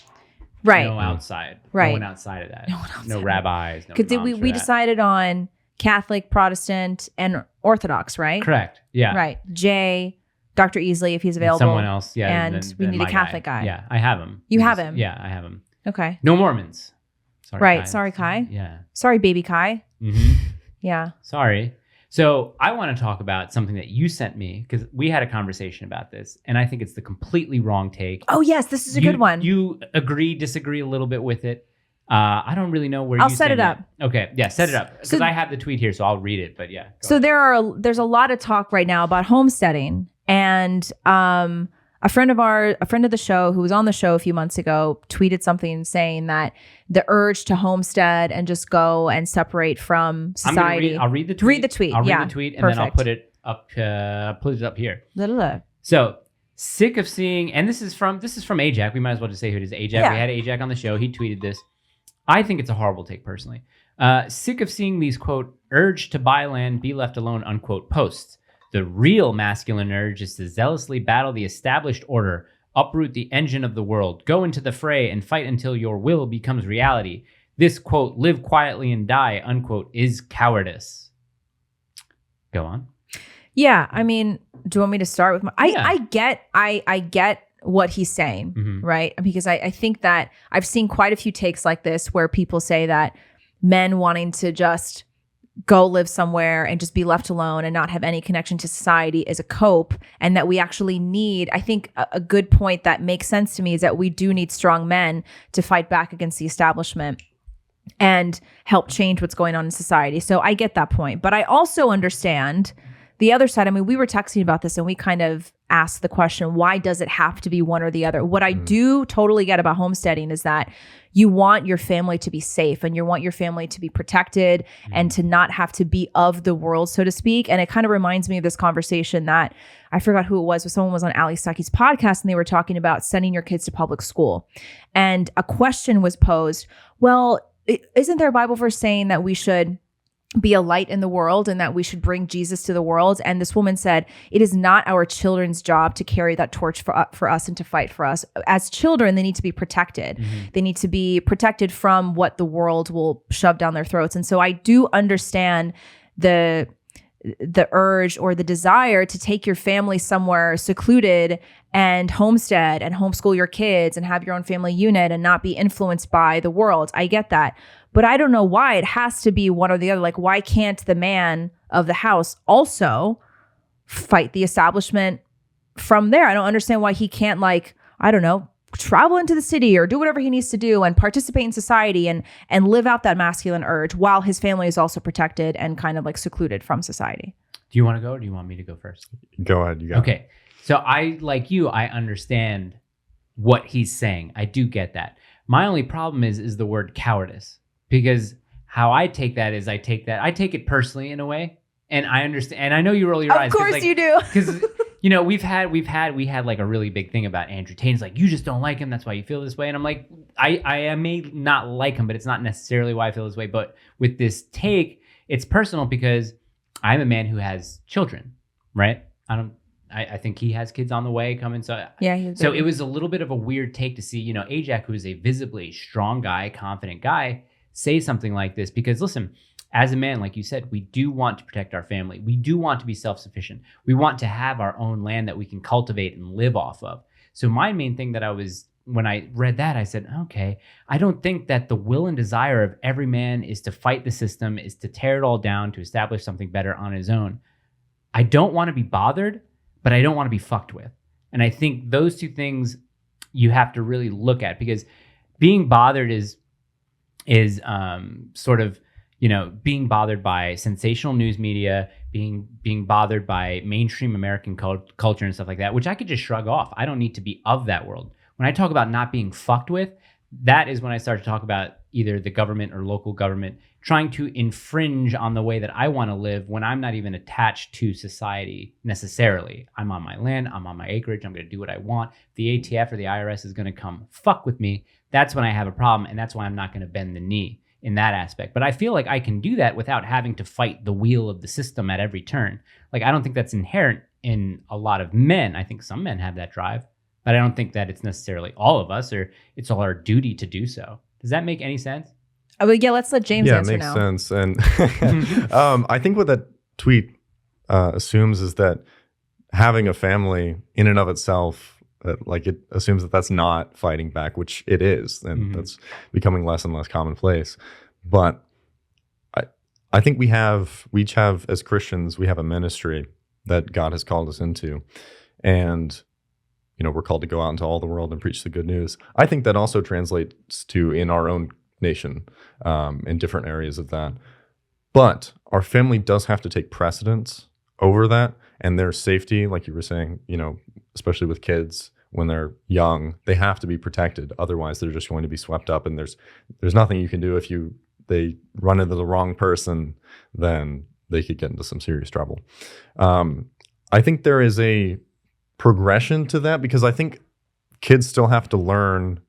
Right. No outside. Right. No one outside of that. No one outside. No rabbis. No Because imams for we that. decided on Catholic, Protestant, and Orthodox, right? Correct. Yeah. Right. Jay, Dr. Easley, if he's And available. someone else. Yeah. And we need a my Catholic guy. Yeah, I have him. You have him? Yeah, I have him. Okay. No Mormons. Sorry, Right. Kai. Sorry, Kai. Yeah. Sorry, baby Kai. hmm Yeah. Sorry. So I want to talk about something that you sent me because we had a conversation about this, and I think it's the completely wrong take. Oh, yes. This is a good one. You agree, disagree a little bit with it. I don't really know where I'll you set stand it up. yet. Okay, yeah, set it up because So- I have the tweet here, so I'll read it. But yeah, go So ahead. there's a lot of talk right now about homesteading, and a friend of the show who was on the show a few months ago tweeted something saying that the urge to homestead and just go and separate from society. I'll read the tweet. Read the tweet, I'll yeah, read the tweet, and then I'll perfect. put it up. Put it up here. Blah, blah, blah. So sick of seeing, and this is from Ajax. We might as well just say who it is. Ajax. Yeah. We had Ajax on the show. He tweeted this. I think it's a horrible take personally. Sick of seeing these quote urge to buy land, be left alone unquote posts. The real masculine urge is to zealously battle the established order, uproot the engine of the world, go into the fray and fight until your will becomes reality. This quote, live quietly and die, unquote, is cowardice. Go on. Yeah, I mean, do you want me to start with my? Yeah. I get what he's saying, Mhm. right? Because I think that I've seen quite a few takes like this where people say that men wanting to just go live somewhere and just be left alone and not have any connection to society is a cope, and that we actually need, I think a good point that makes sense to me is that we do need strong men to fight back against the establishment and help change what's going on in society. So I get that point, but I also understand the other side. I mean, we were texting about this and we kind of asked the question, why does it have to be one or the other? What I do totally get about homesteading is that you want your family to be safe and you want your family to be protected and to not have to be of the world, so to speak. And it kind of reminds me of this conversation that I forgot who it was, but someone was on Ali Stuckey's podcast and they were talking about sending your kids to public school. And a question was posed, well, isn't there a Bible verse saying that we should be a light in the world and that we should bring Jesus to the world? And this woman said, it is not our children's job to carry that torch for us and to fight for us. As children, they need to be protected. They need to be protected from what the world will shove down their throats. And so I do understand the urge or the desire to take your family somewhere secluded and homestead and homeschool your kids and have your own family unit and not be influenced by the world. I get that. But I don't know why it has to be one or the other. Like, why can't the man of the house also fight the establishment from there? I don't understand why he can't, like, I don't know, travel into the city or do whatever he needs to do and participate in society and live out that masculine urge while his family is also protected and kind of like secluded from society. Do you want to go or do you want me to go first? Go ahead. You got it. Okay. So I, like you, I understand what he's saying. I do get that. My only problem is the word cowardice, because how I take that is I take it personally in a way. And I understand, and I know you roll your eyes. Of course, like, you do. Because, you know, we had like a really big thing about Andrew Tate. It's like, you just don't like him. That's why you feel this way. And I'm like, I may not like him, but it's not necessarily why I feel this way. But with this take, it's personal because I'm a man who has children, right? I think he has kids on the way coming. So Yeah. so it was a little bit of a weird take to see, you know, Ajax, who is a visibly strong guy, confident guy, say something like this. Because listen, as a man, like you said, we do want to protect our family. We do want to be self-sufficient. We want to have our own land that we can cultivate and live off of. So my main thing when I read that, I said, okay, I don't think that the will and desire of every man is to fight the system, is to tear it all down, to establish something better on his own. I don't want to be bothered, but I don't want to be fucked with. And I think those two things you have to really look at, because being bothered is sort of, being bothered by sensational news media, being bothered by mainstream American culture and stuff like that, which I could just shrug off. I don't need to be of that world. When I talk about not being fucked with, that is when I start to talk about either the government or local government trying to infringe on the way that I want to live when I'm not even attached to society necessarily. I'm on my land, I'm on my acreage, I'm going to do what I want. If the ATF or the IRS is going to come fuck with me, that's when I have a problem, and that's why I'm not going to bend the knee in that aspect. But I feel like I can do that without having to fight the wheel of the system at every turn. Like, I don't think that's inherent in a lot of men. I think some men have that drive, but I don't think that it's necessarily all of us, or it's all our duty to do so. Does that make any sense? Yeah, let's let James answer now. Yeah, it makes sense. And I think what that tweet assumes is that having a family in and of itself, it assumes that that's not fighting back, which it is, and that's becoming less and less commonplace. But I think we each have, as Christians, we have a ministry that God has called us into, and we're called to go out into all the world and preach the good news. I think that also translates to in our own nation, in different areas of that. But our family does have to take precedence over that, and their safety, like you were saying, especially with kids when they're young, they have to be protected. Otherwise, they're just going to be swept up, and there's nothing you can do if they run into the wrong person, then they could get into some serious trouble. I think there is a progression to that, because I think kids still have to learn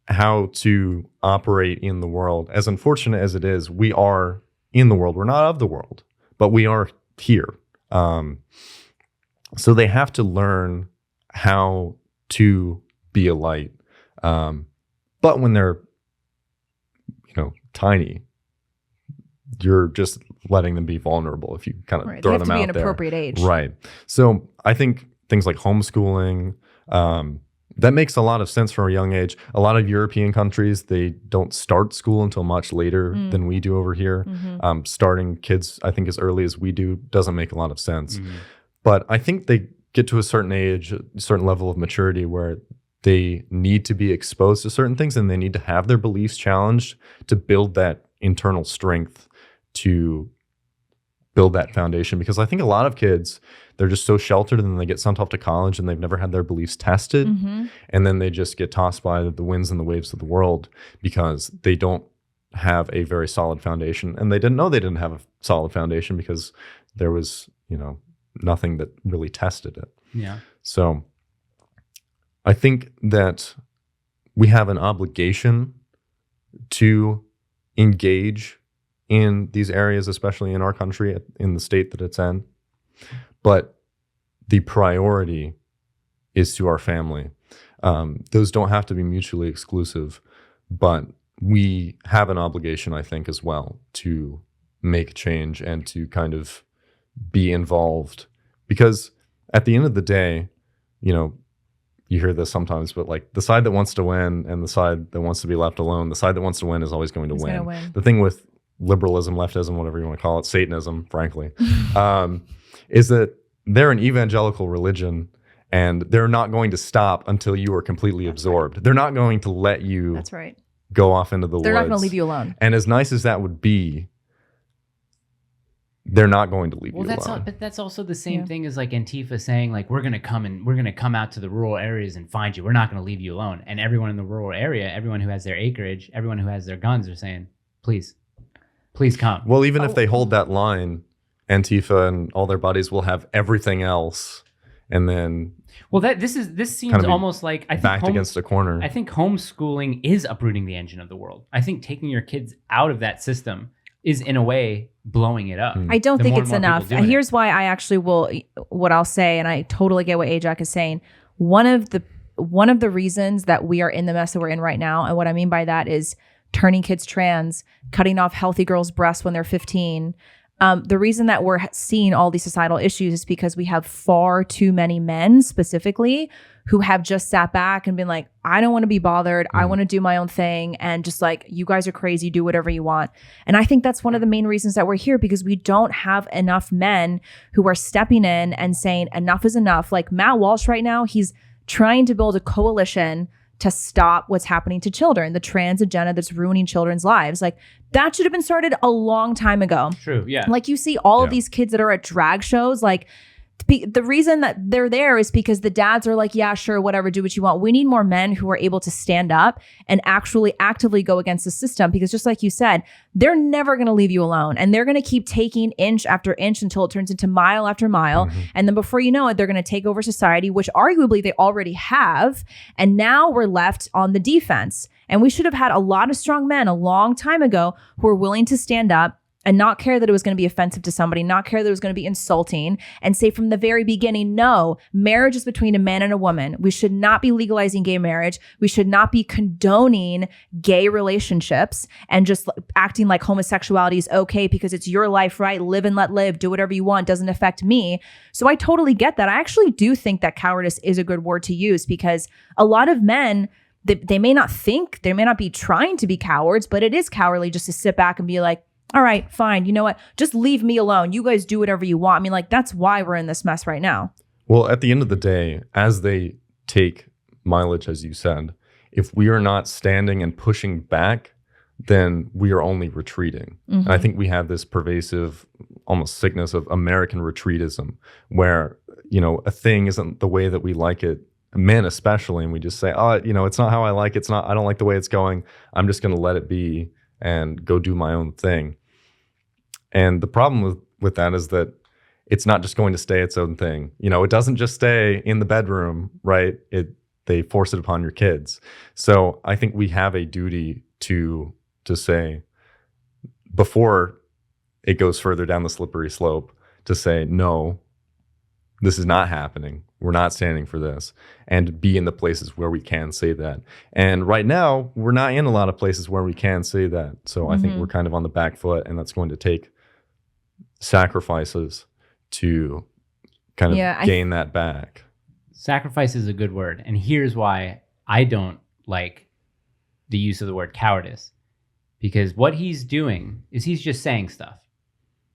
how to operate in the world. As unfortunate as it is, we are in the world. We're not of the world, but we are here. So they have to learn how to be a light. But when they're, tiny, you're just letting them be vulnerable if you kind of throw them out there. They have to be an appropriate age. Right. So I think things like homeschooling, that makes a lot of sense from a young age. A lot of European countries, they don't start school until much later than we do over here. Starting kids, I think, as early as we do doesn't make a lot of sense. But I think they get to a certain age, a certain level of maturity where they need to be exposed to certain things, and they need to have their beliefs challenged to build that internal strength, to build that foundation. Because I think a lot of kids, they're just so sheltered, and then they get sent off to college and they've never had their beliefs tested. And then they just get tossed by the winds and the waves of the world because they don't have a very solid foundation. And they didn't know they didn't have a solid foundation because there was, nothing that really tested it. Yeah. So I think that we have an obligation to engage in these areas, especially in our country, in the state that it's in. But the priority is to our family. Those don't have to be mutually exclusive, but we have an obligation, I think, as well, to make change and to kind of be involved. Because at the end of the day, you hear this sometimes, but like the side that wants to win and the side that wants to be left alone, the side that wants to win is always going to win. The thing with liberalism, leftism, whatever you want to call it, Satanism, frankly, is that they're an evangelical religion, and they're not going to stop until you are completely absorbed. They're not going to let you That's right. go off into the woods. They're not going to leave you alone. And as nice as that would be, they're not going to leave you alone. But that's also the same thing as like Antifa saying, like, we're going to come out to the rural areas and find you. We're not going to leave you alone. And everyone in the rural area, everyone who has their acreage, everyone who has their guns are saying, please come. Well, even if they hold that line, Antifa and all their buddies will have everything else, and then this seems kind of almost like I think backed against a corner. I think homeschooling is uprooting the engine of the world. I think taking your kids out of that system is in a way blowing it up. I don't think it's enough. Here's why I actually what I'll say, and I totally get what Ajax is saying. One of the reasons that we are in the mess that we're in right now, and what I mean by that is turning kids trans, cutting off healthy girls' breasts when they're 15. The reason that we're seeing all these societal issues is because we have far too many men specifically who have just sat back and been like, I don't want to be bothered. I want to do my own thing. And just like, you guys are crazy, do whatever you want. And I think that's one of the main reasons that we're here, because we don't have enough men who are stepping in and saying enough is enough. Like Matt Walsh right now, he's trying to build a coalition to stop what's happening to children, the trans agenda that's ruining children's lives. Like that should have been started a long time ago. True, yeah. Like you see all of these kids that are at drag shows, like the reason that they're there is because the dads are like, yeah, sure, whatever, do what you want. We need more men who are able to stand up and actually actively go against the system, because just like you said, they're never going to leave you alone, and they're going to keep taking inch after inch until it turns into mile after mile. And then before you know it, they're going to take over society, which arguably they already have. And now we're left on the defense. And we should have had a lot of strong men a long time ago who are willing to stand up and not care that it was going to be offensive to somebody, not care that it was going to be insulting, and say from the very beginning, no, marriage is between a man and a woman. We should not be legalizing gay marriage. We should not be condoning gay relationships and just acting like homosexuality is okay because it's your life, right? Live and let live. Do whatever you want. Doesn't affect me. So I totally get that. I actually do think that cowardice is a good word to use, because a lot of men, they may not think, they may not be trying to be cowards, but it is cowardly just to sit back and be like, all right, fine. You know what? Just leave me alone. You guys do whatever you want. I mean, like, that's why we're in this mess right now. Well, at the end of the day, as they take mileage, as you said, if we are not standing and pushing back, then we are only retreating. And I think we have this pervasive, almost sickness of American retreatism, where, you know, a thing isn't the way that we like it, men especially, and we just say, oh, you know, it's not how I like it. It's not, I don't like the way it's going. I'm just going to let it be and go do my own thing. And the problem with that is that it's not just going to stay its own thing. You know, it doesn't just stay in the bedroom, right? They force it upon your kids. So I think we have a duty to say, before it goes further down the slippery slope, to say, no, this is not happening. We're not standing for this, and be in the places where we can say that. And right now, we're not in a lot of places where we can say that. So I think we're kind of on the back foot, and that's going to take sacrifices to kind of gain that back. Sacrifice is a good word. And here's why I don't like the use of the word cowardice. Because what he's doing is he's just saying stuff.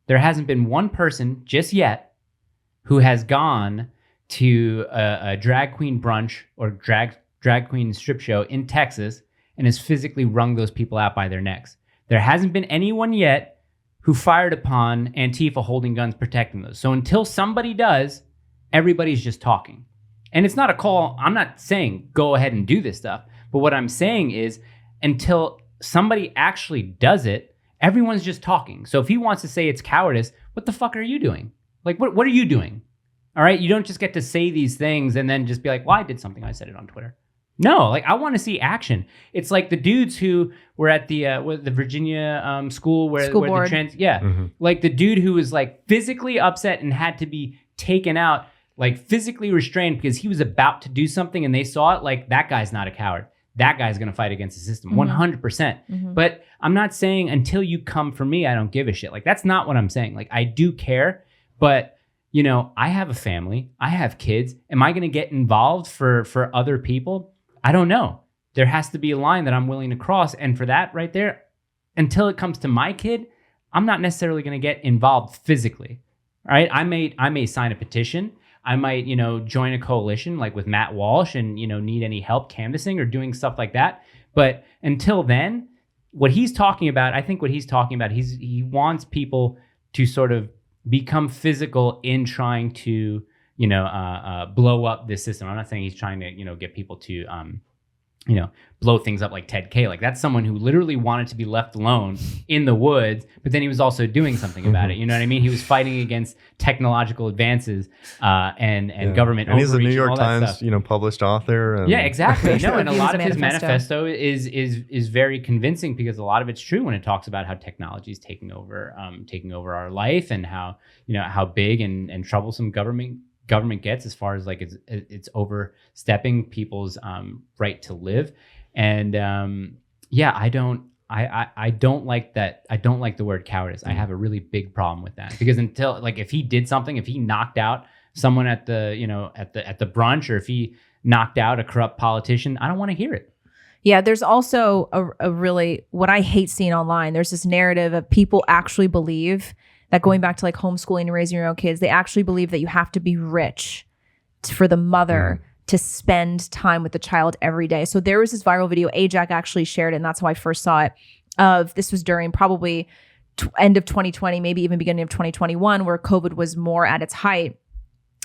There hasn't been one person just yet who has gone to a drag queen brunch or drag queen strip show in Texas and has physically wrung those people out by their necks. There hasn't been anyone yet who fired upon Antifa holding guns protecting those. So until somebody does, everybody's just talking. And it's not a call. I'm not saying go ahead and do this stuff. But what I'm saying is, until somebody actually does it, everyone's just talking. So if he wants to say it's cowardice, what the fuck are you doing? Like, what are you doing? All right. You don't just get to say these things and then just be like, well, I did something. I said it on Twitter. No, like, I want to see action. It's like the dudes who were at the Virginia school where board. The trans, like the dude who was like physically upset and had to be taken out, like physically restrained because he was about to do something and they saw it. Like, that guy's not a coward. That guy's going to fight against the system 100%. But I'm not saying until you come for me, I don't give a shit. Like, that's not what I'm saying. Like, I do care, but you know, I have a family, I have kids. Am I going to get involved for other people? I don't know. There has to be a line that I'm willing to cross. And for that right there, until it comes to my kid, I'm not necessarily going to get involved physically. All right. I may sign a petition. I might, you know, join a coalition like with Matt Walsh and, you know, need any help canvassing or doing stuff like that. But until then, what he's talking about, I think what he's talking about, he wants people to sort of become physical in trying to, you know, blow up this system. I'm not saying he's trying to, you know, get people to, you know, blow things up like Ted K. Like, that's someone who literally wanted to be left alone in the woods, but then he was also doing something about it. You know what I mean? He was fighting against technological advances and government. And he's a New York Times, you know, published author. And... Yeah, exactly. No, and a lot of his manifesto is very convincing because a lot of it's true when it talks about how technology is taking over our life and how, you know, how big and troublesome government gets as far as like it's overstepping people's right to live. And I don't I don't like that. I don't like the word cowardice. I have a really big problem with that because until like if he did something, if he knocked out someone at the at the brunch, or if he knocked out a corrupt politician, I don't want to hear it. Yeah, there's also a really, what I hate seeing online, there's this narrative of people actually believe that, going back to like homeschooling and raising your own kids, they actually believe that you have to be rich for the mother to spend time with the child every day. So there was this viral video, Ajax actually shared it, and that's how I first saw it, this was during probably end of 2020, maybe even beginning of 2021, where COVID was more at its height.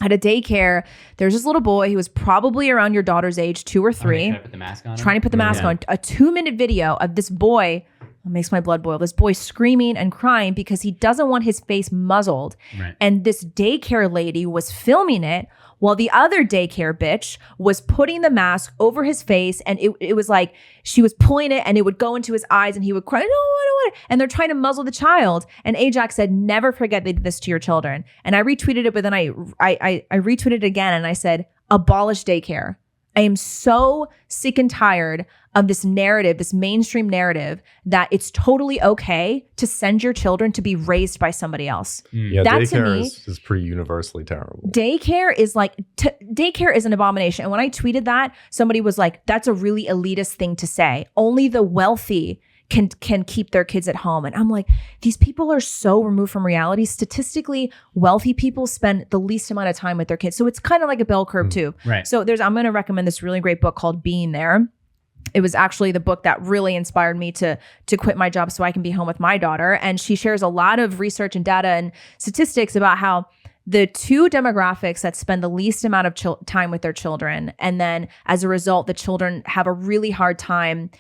At a daycare, there's this little boy who was probably around your daughter's age, 2 or 3. Trying to put the mask on. Trying to put the mask on. A 2-minute video of this boy, it makes my blood boil, this boy screaming and crying because he doesn't want his face muzzled. Right. And this daycare lady was filming it while the other daycare bitch was putting the mask over his face. And it was like she was pulling it and it would go into his eyes and he would cry, no, I don't want it. And they're trying to muzzle the child. And Ajax said, never forget they did this to your children. And I retweeted it, but then I retweeted it again and I said, abolish daycare. I am so sick and tired of this narrative, this mainstream narrative, that it's totally okay to send your children to be raised by somebody else. Yeah, that daycare to me is pretty universally terrible. Daycare is like, daycare is an abomination. And when I tweeted that, somebody was like, that's a really elitist thing to say. Only the wealthy can keep their kids at home. And I'm like, these people are so removed from reality. Statistically, wealthy people spend the least amount of time with their kids. So it's kind of like a bell curve too. Right. So I'm going to recommend this really great book called Being There. It was actually the book that really inspired me to quit my job so I can be home with my daughter. And she shares a lot of research and data and statistics about how the 2 demographics that spend the least amount of time with their children, and then as a result, the children have a really hard time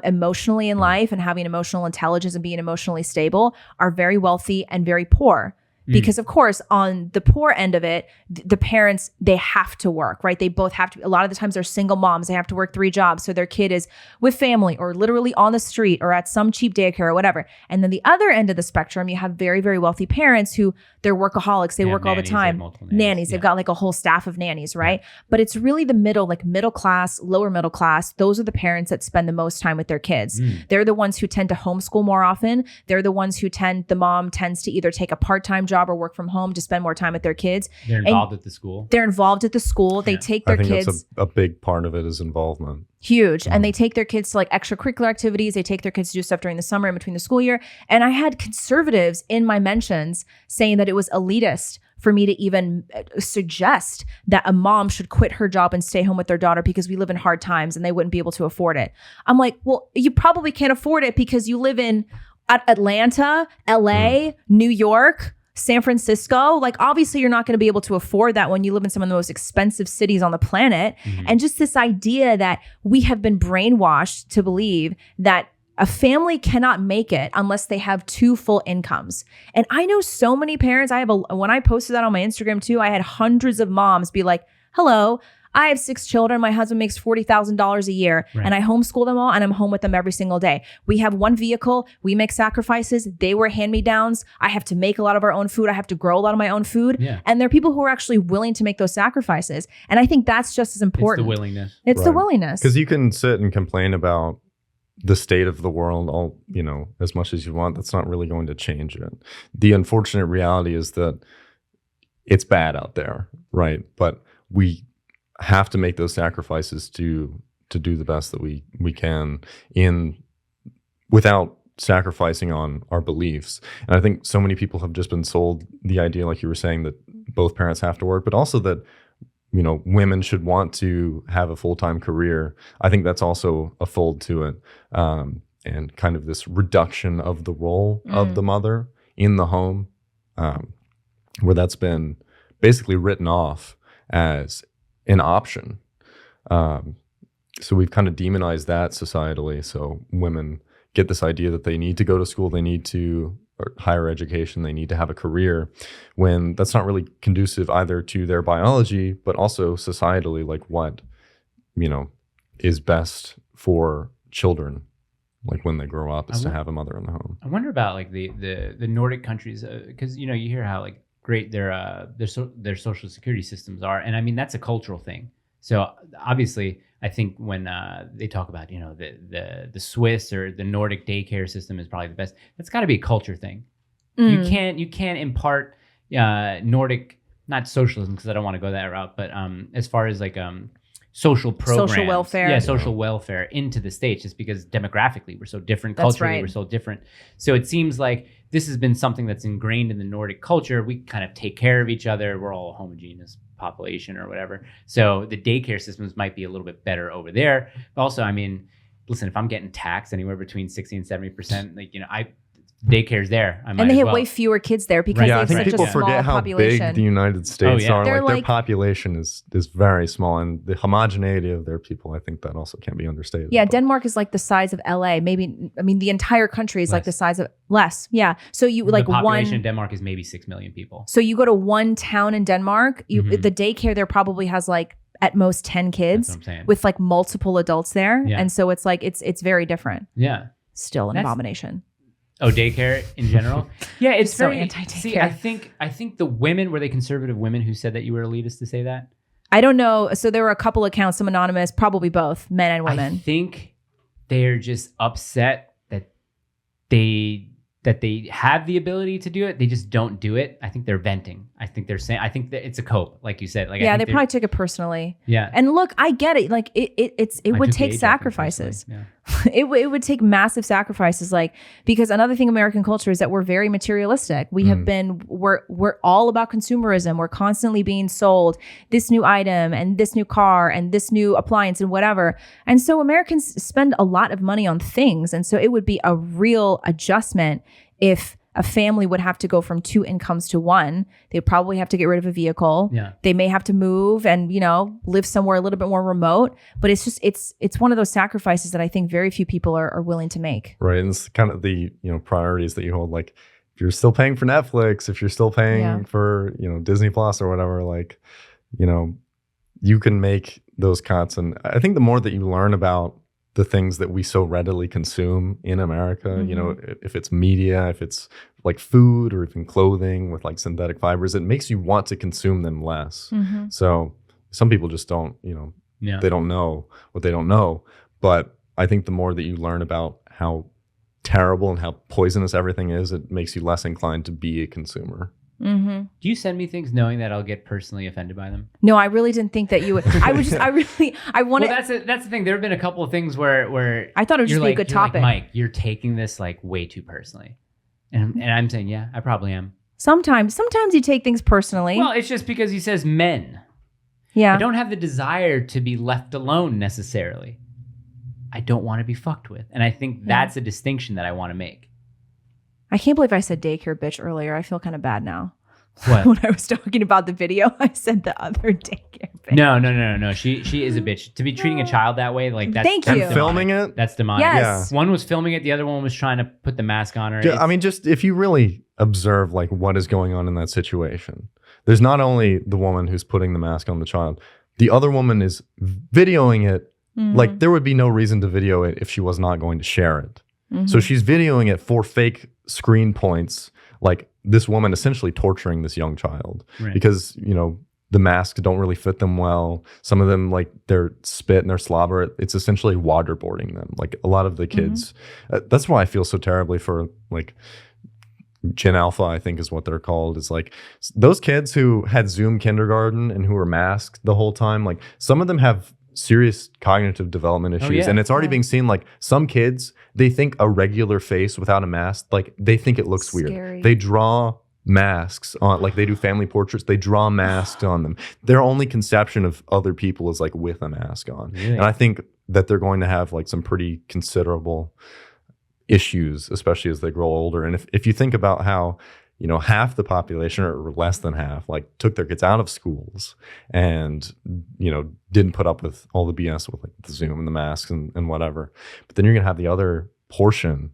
emotionally in life and having emotional intelligence and being emotionally stable, are very wealthy and very poor. Because of course, on the poor end of it, the parents, they have to work, right? They both have to, a lot of the times they're single moms. They have to work 3 jobs. So their kid is with family or literally on the street or at some cheap daycare or whatever. And then the other end of the spectrum, you have very, very wealthy parents who they're workaholics. They work all the time. Nannies. They've got like a whole staff of nannies, right? But it's really the middle, like middle class, lower middle class. Those are the parents that spend the most time with their kids. They're the ones who tend to homeschool more often. They're the ones who the mom tends to either take a part-time job or work from home to spend more time with their kids. They're involved at the school. They're involved at the school. They take their kids. That's a big part of it is involvement. Huge. And they take their kids to like extracurricular activities. They take their kids to do stuff during the summer and between the school year. And I had conservatives in my mentions saying that it was elitist for me to even suggest that a mom should quit her job and stay home with their daughter because we live in hard times and they wouldn't be able to afford it. I'm like, well, you probably can't afford it because you live in Atlanta, LA, New York, San Francisco. Like, obviously you're not going to be able to afford that when you live in some of the most expensive cities on the planet. And just this idea that we have been brainwashed to believe that a family cannot make it unless they have 2 full incomes. And I know so many parents, when I posted that on my Instagram too, I had hundreds of moms be like, hello, I have 6 children. My husband makes $40,000 a year and I homeschool them all and I'm home with them every single day. We have 1 vehicle. We make sacrifices. They wear hand-me-downs. I have to make a lot of our own food. I have to grow a lot of my own food. Yeah. And there are people who are actually willing to make those sacrifices. And I think that's just as important. It's the willingness. It's the willingness. Because you can sit and complain about the state of the world as much as you want. That's not really going to change it. The unfortunate reality is that it's bad out there, right? But we have to make those sacrifices to do the best that we can without sacrificing on our beliefs. And I think so many people have just been sold the idea, like you were saying, that both parents have to work, but also that women should want to have a full-time career. I think that's also a fold to it, and kind of this reduction of the role of the mother in the home, where that's been basically written off as an option. So we've kind of demonized that societally. So women get this idea that they need to go to school, they need to or higher education, they need to have a career, when that's not really conducive either to their biology, but also societally, like what, is best for children, like when they grow up, is to have a mother in the home. I wonder about like the Nordic countries, because you hear how like great their social security systems are, and I mean that's a cultural thing. So obviously, I think when they talk about, you know, the Swiss or the Nordic daycare system is probably the best. That's got to be a culture thing. You can't impart Nordic, not socialism because I don't want to go that route, but as far as like social programs, social welfare, social welfare into the States, just because demographically we're so different, That's culturally right. we're so different. So it seems like this has been something that's ingrained in the Nordic culture. We kind of take care of each other. We're all a homogeneous population or whatever. So the daycare systems might be a little bit better over there. But also, I mean, listen, if I'm getting taxed anywhere between 60 and 70%, like, you know, daycare's there. And they have way fewer kids there because they I have think such a people small forget how population. big the United States yeah. are. They're Like, their like- population is very small, and the homogeneity of their people, I think that also can't be understated. Yeah, But- Denmark is like the size of LA. Maybe, I mean, the entire country is like the Less. size of less. Yeah. So you the like population in one. Denmark is maybe 6 million people. So you go to one town in Denmark. Mhm. The daycare there probably has like at most 10 That's kids what I'm saying. with like multiple adults there, Yeah. and so it's like it's very different. Yeah. Still an That's- abomination. Oh, daycare in general? Yeah, it's So very anti-daycare. See, I think the women, were they conservative women who said that you were elitist to say that? I don't know. So there were a couple accounts, some anonymous, probably both men and I women. think they're just upset that they have the ability to do it. They just don't do it. I think they're venting. I think they're saying. I think that it's a cope, like you said. Like, Yeah, I they think probably took it personally. Yeah. And look, I get it. Like it I would took take age, I think, sacrifices. personally. Yeah. It would take massive sacrifices, like, because another thing American culture is that we're very materialistic. We have been we're all about consumerism. We're constantly being sold this new item and this new car and this new appliance and whatever. And so Americans spend a lot of money on things. And so it would be a real adjustment if a family would have to go from 2 incomes to 1. They'd probably have to get rid of a vehicle. Yeah. They may have to move and, you know, live somewhere a little bit more remote. But it's just it's one of those sacrifices that I think very few people are willing to make. Right. And it's kind of the, priorities that you hold. Like, if you're still paying for Netflix, if you're still paying for, Disney Plus or whatever, like, you can make those cuts. And I think the more that you learn about the things that we so readily consume in America, if it's media, if it's like food or even clothing with like synthetic fibers, it makes you want to consume them less. So some people just don't, they don't know what they don't know. But I think the more that you learn about how terrible and how poisonous everything is, it makes you less inclined to be a consumer. Mm-hmm. Do you send me things knowing that I'll get personally offended by them? No, I really didn't think that you would. I wanted. Well, that's the thing. There have been a couple of things where I thought it would just be a good you're like, topic. Mike, you're taking this like way too personally, and I'm saying, yeah, I probably am. Sometimes you take things personally. Well, it's just because he says men. Yeah. I don't have the desire to be left alone necessarily. I don't want to be fucked with, and I think that's a distinction that I want to make. I can't believe I said daycare bitch earlier. I feel kind of bad now. What? When I was talking about the video, I said the other daycare bitch. No. She is a bitch. To be treating a child that way, like that's Thank that's you. And filming it? That's demonic. Yes. One was filming it. The other one was trying to put the mask on her. Yeah, I mean, just if you really observe like what is going on in that situation, there's not only the woman who's putting the mask on the child, the other woman is videoing it. Mm-hmm. Like, there would be no reason to video it if she was not going to share it. So she's videoing it for fake screen points, like this woman essentially torturing this young child because, the masks don't really fit them well. Some of them, like their spit and their slobber, it's essentially waterboarding them. Like a lot of the kids, that's why I feel so terribly for like Gen Alpha, I think is what they're called. It's like those kids who had Zoom kindergarten and who were masked the whole time, like some of them have serious cognitive development issues. And it's already being seen, like some kids, they think a regular face without a mask, like they think it looks Scary. weird. They draw masks on, like they do family portraits, they draw masks on them. Their only conception of other people is like with a mask on. And I think that they're going to have like some pretty considerable issues, especially as they grow older. And if you think about how, half the population or less than half, like took their kids out of schools and, didn't put up with all the BS with like the Zoom and the masks and whatever. But then you're going to have the other portion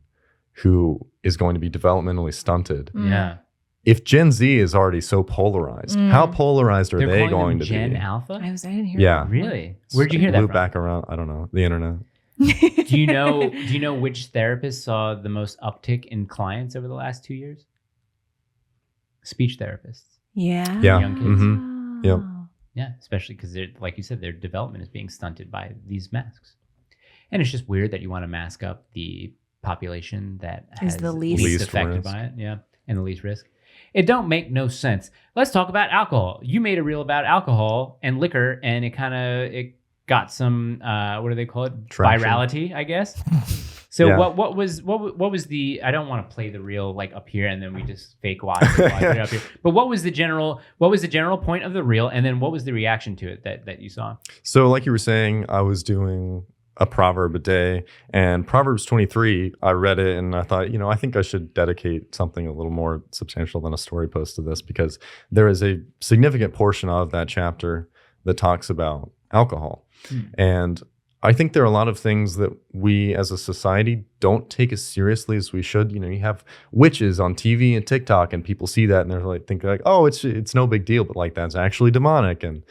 who is going to be developmentally stunted. Yeah. If Gen Z is already so polarized, how polarized are They're they calling going them to Gen be? Alpha? I didn't hear Yeah. that. Really? Where'd you hear that Loop from? back around, I don't know, the internet. Do you know which therapist saw the most uptick in clients over the last 2 years? Speech therapists. Yeah. Yeah. Young kids. Mhm. Yep. Yeah, especially because, like you said, their development is being stunted by these masks. And it's just weird that you want to mask up the population that Is has the least affected risk. by it. Yeah, and the least risk. It don't make no sense. Let's talk about alcohol. You made a reel about alcohol and liquor, and it got some what do they call it? Traction. Virality, I guess. So Yeah. what was the? I don't want to play the reel like up here and then we just fake watch it up here. But what was the general point of the reel, and then what was the reaction to it that you saw? So like you were saying, I was doing a proverb a day, and Proverbs 23, I read it and I thought, I think I should dedicate something a little more substantial than a story post to this, because there is a significant portion of that chapter that talks about alcohol. And I think there are a lot of things that we as a society don't take as seriously as we should. You have witches on TV and TikTok, and people see that and they're like, think like, oh, it's no big deal, but like that's actually demonic. And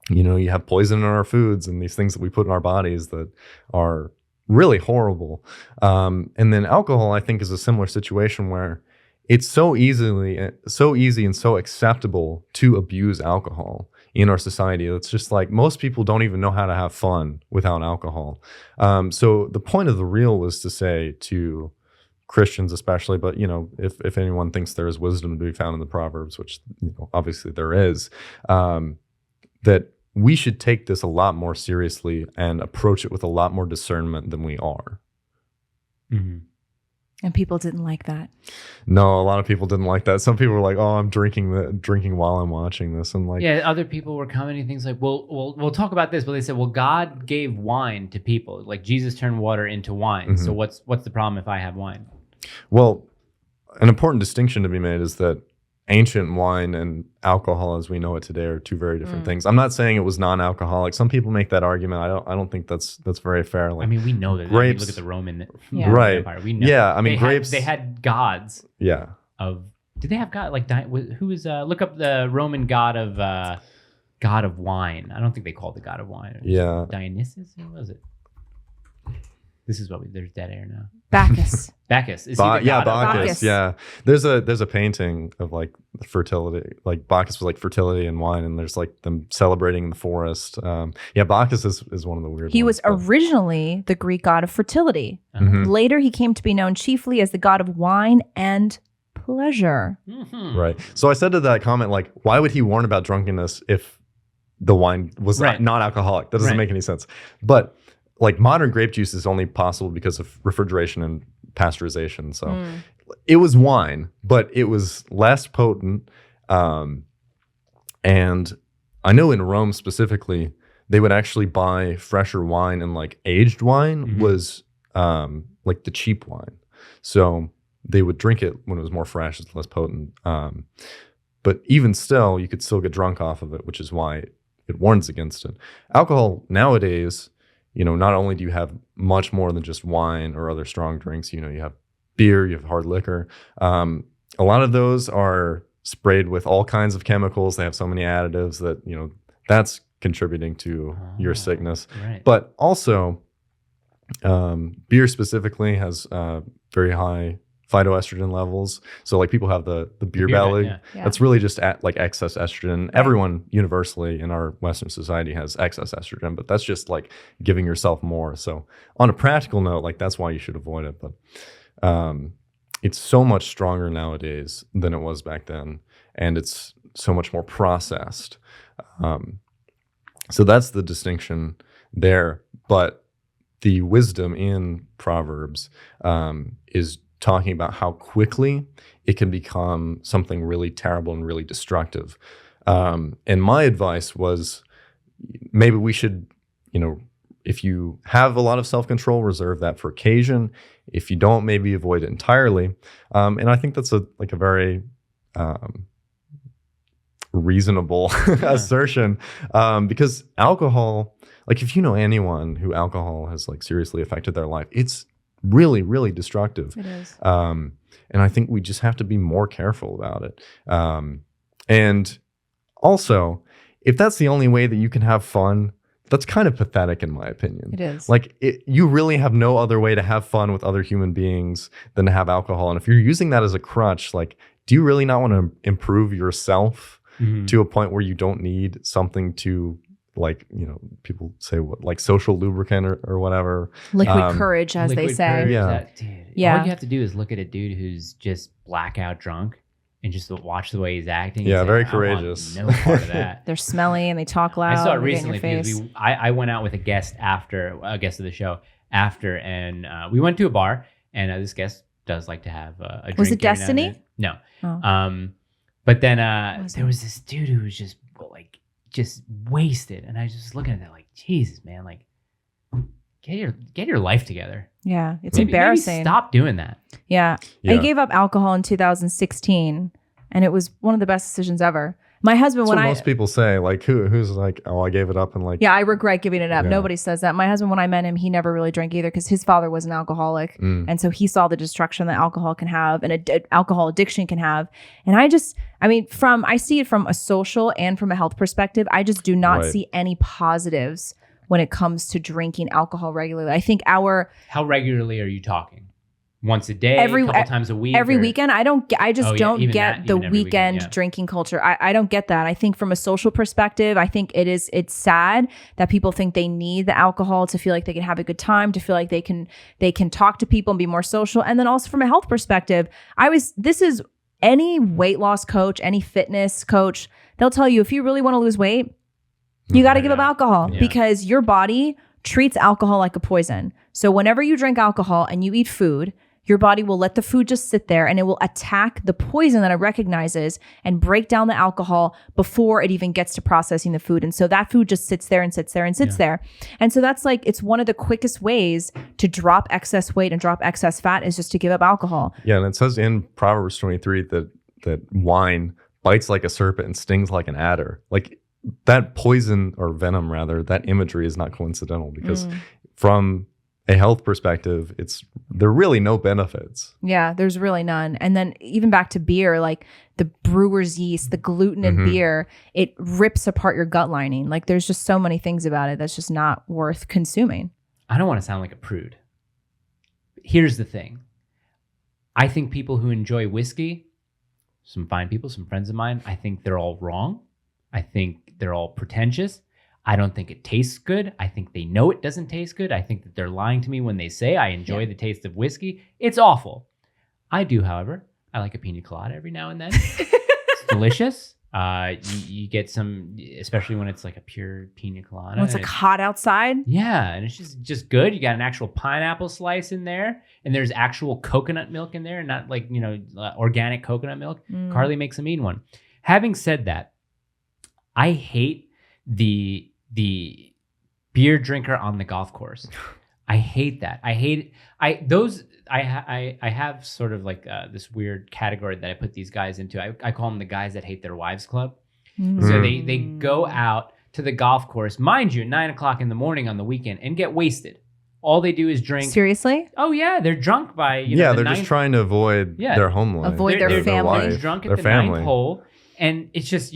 you have poison in our foods and these things that we put in our bodies that are really horrible. And then alcohol, I think, is a similar situation where it's so easy and so acceptable to abuse alcohol in our society. It's just like most people don't even know how to have fun without alcohol. So the point of the reel was to say to Christians especially, but if anyone thinks there is wisdom to be found in the Proverbs, which obviously there is, that we should take this a lot more seriously and approach it with a lot more discernment than we are. Mm-hmm. And people didn't like that. No, a lot of people didn't like that. Some people were like, "Oh, I'm drinking while I'm watching this," and like, yeah, other people were commenting things like, "Well, we'll talk about this," but they said, "Well, God gave wine to people. Like Jesus turned water into wine. Mm-hmm. So what's the problem if I have wine?" Well, an important distinction to be made is that ancient wine and alcohol as we know it today are two very different things. I'm not saying it was non-alcoholic. Some people make that argument. I don't think that's very fair. Like, I mean, we know that. grapes, look at the Roman right? Empire. We know. Yeah, I mean, grapes. They had gods. Yeah. Did they have god like who is look up the Roman god of wine? I don't think they called the god of wine. Yeah. Dionysus. Who was it? This is there's dead air now. Bacchus. Bacchus. Is he the god of Bacchus. Yeah. There's a painting of like fertility. Like Bacchus was like fertility and wine, and there's like them celebrating in the forest. Bacchus is one of the weird He ones, was originally the Greek god of fertility. Mhm. Later, he came to be known chiefly as the god of wine and pleasure. Mm-hmm. Right. So I said to that comment, like, why would he warn about drunkenness if the wine was non-alcoholic? That doesn't make any sense. But like modern grape juice is only possible because of refrigeration and pasteurization. So it was wine, but it was less potent. And I know in Rome specifically, they would actually buy fresher wine, and like aged wine was like the cheap wine. So they would drink it when it was more fresh, it's less potent. But even still, you could still get drunk off of it, which is why it warns against it. Alcohol nowadays, not only do you have much more than just wine or other strong drinks, you have beer, you have hard liquor. A lot of those are sprayed with all kinds of chemicals. They have so many additives that, that's contributing to your sickness. Right. But also, beer specifically has very high phytoestrogen levels. So like people have the beer belly. Yeah. That's really just like excess estrogen. Everyone universally in our Western society has excess estrogen, but that's just like giving yourself more. So on a practical note, like that's why you should avoid it. But it's so much stronger nowadays than it was back then. And it's so much more processed. So that's the distinction there. But the wisdom in Proverbs is talking about how quickly it can become something really terrible and really destructive. And my advice was maybe we should, if you have a lot of self-control, reserve that for occasion. If you don't, maybe avoid it entirely. And I think that's a very reasonable assertion, because alcohol, like if you know anyone who alcohol has like seriously affected their life, it's really, really destructive. It is. And I think we just have to be more careful about it. And also, if that's the only way that you can have fun, that's kind of pathetic in my opinion. It is. Like you really have no other way to have fun with other human beings than to have alcohol. And if you're using that as a crutch, like, do you really not want to improve yourself to a point where you don't need something to, like, people say what, like social lubricant or whatever. Liquid courage, as they say. Courage, Yeah. Dude, all you have to do is look at a dude who's just blackout drunk and just watch the way he's acting. Yeah, and say, very I courageous. want no part of that. They're smelly and they talk loud. I saw it and they get in your recently face. because I went out with a guest of the show after, and we went to a bar, and this guest does like to have a drink. Was it every now and Destiny? then. No. Oh. But then Was there was this dude who was just wasted, and I was just looking at that like, Jesus, man, like get your life together. Yeah, it's Maybe embarrassing. stop doing that. Yeah. I gave up alcohol in 2016, and it was one of the best decisions ever. My husband, That's what most people say. Like, who's like, oh, I gave it up, and like, yeah, I regret giving it up. Yeah. Nobody says that. My husband, when I met him, he never really drank either because his father was an alcoholic, and so he saw the destruction that alcohol can have and alcohol addiction can have. And I see it from a social and from a health perspective. I just do not see any positives when it comes to drinking alcohol regularly. I think how regularly are you talking? Once a day, a couple times a week, every weekend. I don't get the even every weekend weekend, yeah. drinking culture. I don't get that. I think from a social perspective, I think it's sad that people think they need the alcohol to feel like they can have a good time, to feel like they can talk to people and be more social. And then also from a health perspective, this is any weight loss coach, any fitness coach, they'll tell you if you really want to lose weight, you got to give up alcohol because your body treats alcohol like a poison. So whenever you drink alcohol and you eat food, your body will let the food just sit there and it will attack the poison that it recognizes and break down the alcohol before it even gets to processing the food. And so that food just sits there and sits there and sits there. And so that's like, it's one of the quickest ways to drop excess weight and drop excess fat is just to give up alcohol. Yeah, and it says in Proverbs 23 that wine bites like a serpent and stings like an adder. Like that poison, or venom rather, that imagery is not coincidental because from a health perspective, there are really no benefits. Yeah, there's really none. And then even back to beer, like the brewer's yeast, the gluten in beer, it rips apart your gut lining. Like there's just so many things about it that's just not worth consuming. I don't want to sound like a prude. Here's the thing. I think people who enjoy whiskey, some fine people, some friends of mine, I think they're all wrong. I think they're all pretentious. I don't think it tastes good. I think they know it doesn't taste good. I think that they're lying to me when they say I enjoy the taste of whiskey. It's awful. I do, however. I like a pina colada every now and then. It's delicious. You get some, especially when it's like a pure pina colada. When it's like hot outside. Yeah, and it's just good. You got an actual pineapple slice in there, and there's actual coconut milk in there, not like, organic coconut milk. Carly makes a mean one. Having said that, I hate the beer drinker on the golf course. I hate that. I have sort of like this weird category that I put these guys into. I call them the guys that hate their wives club. So they go out to the golf course, mind you, 9:00 in the morning on the weekend, and get wasted. All they do is drink. Seriously? Oh yeah, they're drunk by they're just trying to avoid their home life, avoid their family. They're drunk at their the family. ninth hole. And it's just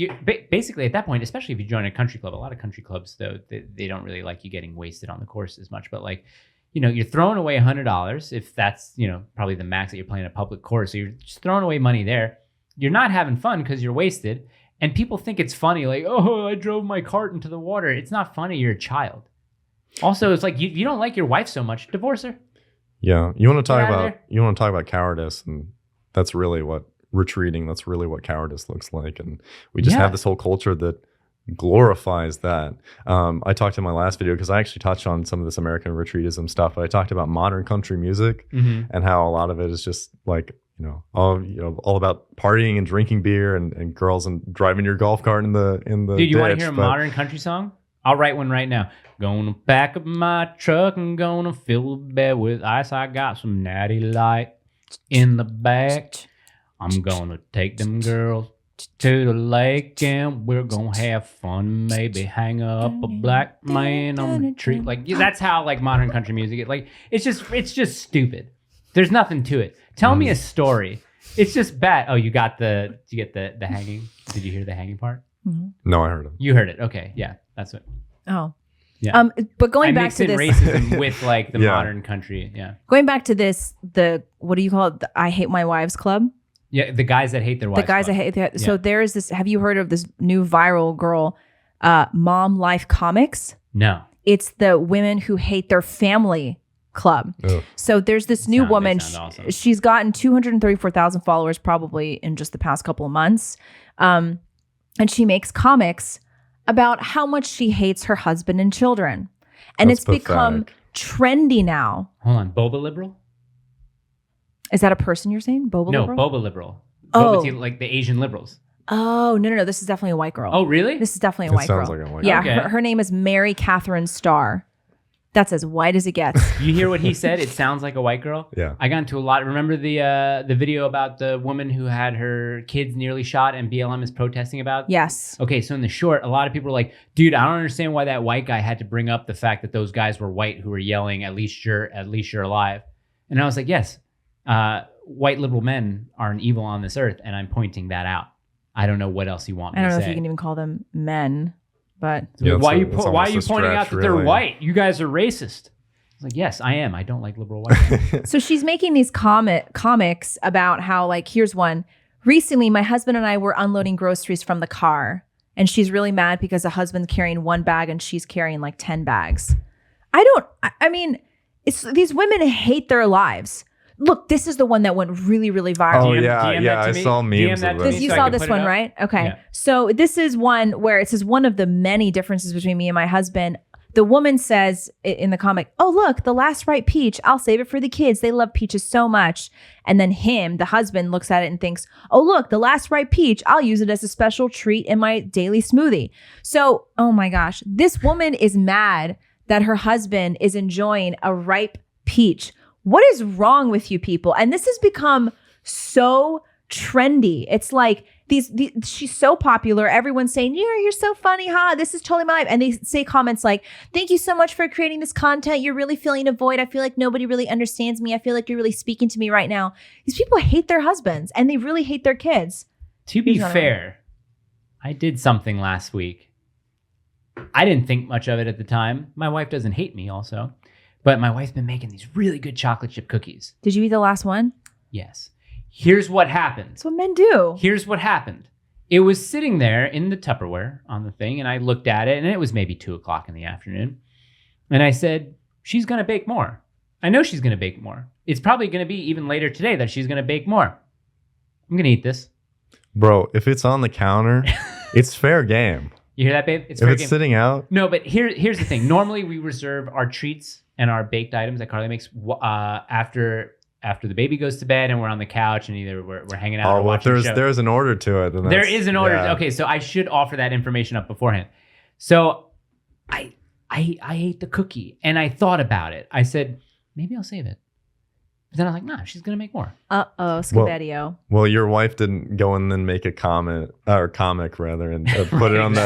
basically at that point, especially if you join a country club, a lot of country clubs, though, they don't really like you getting wasted on the course as much. But like, you're throwing away $100 if that's, probably the max that you're playing a public course. So you're just throwing away money there. You're not having fun because you're wasted. And people think it's funny. Like, oh, I drove my cart into the water. It's not funny. You're a child. Also, it's like you don't like your wife so much. Divorce her. Yeah. You want to talk about cowardice, and that's really what retreating, that's really what cowardice looks like. And we just have this whole culture that glorifies that. I talked in my last video, because I actually touched on some of this American retreatism stuff, but I talked about modern country music and how a lot of it is just like, all about partying and drinking beer and girls and driving your golf cart in the Dude, you want to hear a modern country song? I'll write one right now. Gonna pack up my truck and gonna fill the bed with ice. I got some natty light in the back. I'm gonna take them girls to the lake and we're gonna have fun. Maybe hang up a black man on the tree. Like that's how like modern country music is. Like it's just stupid. There's nothing to it. Tell me a story. It's just bad. Oh, did you get the hanging? Did you hear the hanging part? No, I heard it. You heard it. Okay, yeah, that's it. Oh. Yeah. But going back to this racism with like the modern country. Yeah. Going back to this, what do you call it? The I hate my wives club. Yeah, the guys that hate their wives. The guys that hate. So there is this. Have you heard of this new viral girl, Mom Life Comics? No. It's the women who hate their family club. Ugh. So there's this new woman. Awesome. She's gotten 234,000 followers probably in just the past couple of months. And she makes comics about how much she hates her husband and children. And That's it's become trendy now. Hold on. Boba liberal? Is that a person you're saying? Boba No, liberal? Boba liberal. Oh. Boba, like the Asian liberals. Oh, no. This is definitely a white girl. Oh, really? This is definitely a white girl. Sounds like a white Yeah, girl. Okay. her name is Mary Catherine Starr. That's as white as it gets. You hear what he said? It sounds like a white girl. Yeah. I got into a lot. Remember the video about the woman who had her kids nearly shot and BLM is protesting about? Yes. Okay, so in the short, a lot of people are like, dude, I don't understand why that white guy had to bring up the fact that those guys were white who were yelling, at least you're alive. And I was like, yes, white liberal men are an evil on this earth, and I'm pointing that out. I don't know what else you want me I don't to know say. if you can even call them men, but Yeah, why are you it's why are almost you a pointing out stretch, that they're really. white? You guys are racist. I was like, yes, I am. I don't like liberal white. so she's making these comics about how, like, here's one. Recently, my husband and I were unloading groceries from the car, and she's really mad because the husband's carrying one bag and she's carrying like 10 bags. I mean, it's these women hate their lives. Look, this is the one that went really, really viral. Oh, DM yeah. that I to me. saw DM memes that of to this. me You so I saw can this put it one, up. right? Okay. Yeah. So this is one where it says one of the many differences between me and my husband. The woman says in the comic, oh, look, the last ripe peach. I'll save it for the kids. They love peaches so much. And then the husband, looks at it and thinks, oh, look, the last ripe peach. I'll use it as a special treat in my daily smoothie. So, oh my gosh, this woman is mad that her husband is enjoying a ripe peach. What is wrong with you people? And this has become so trendy. It's like she's so popular. Everyone's saying, you're so funny, huh? This is totally my life. And they say comments like, thank you so much for creating this content. You're really filling a void. I feel like nobody really understands me. I feel like you're really speaking to me right now. These people hate their husbands and they really hate their kids. To be fair, I did something last week. I didn't think much of it at the time. My wife doesn't hate me also. But my wife's been making these really good chocolate chip cookies. Did you eat the last one? Yes. Here's what happened. That's what men do. Here's what happened. It was sitting there in the Tupperware on the thing, and I looked at it, and it was maybe 2:00 in the afternoon. And I said, she's going to bake more. I know she's going to bake more. It's probably going to be even later today that she's going to bake more. I'm going to eat this. Bro, if it's on the counter, it's fair game. You hear that, babe? It's If fair it's game. sitting out, No, but here's the thing. Normally, we reserve our treats and our baked items that Carly makes after the baby goes to bed and we're on the couch and either we're hanging out or well, if watching a show. there's an order to it. Then There that's- is an order. yeah. Okay, so I should offer that information up beforehand. So I ate the cookie and I thought about it. I said, maybe I'll save it. But then I was like, nah, she's going to make more. Uh-oh, Scabedio. Well, your wife didn't go and then make a comic rather, and put it on She put it on blast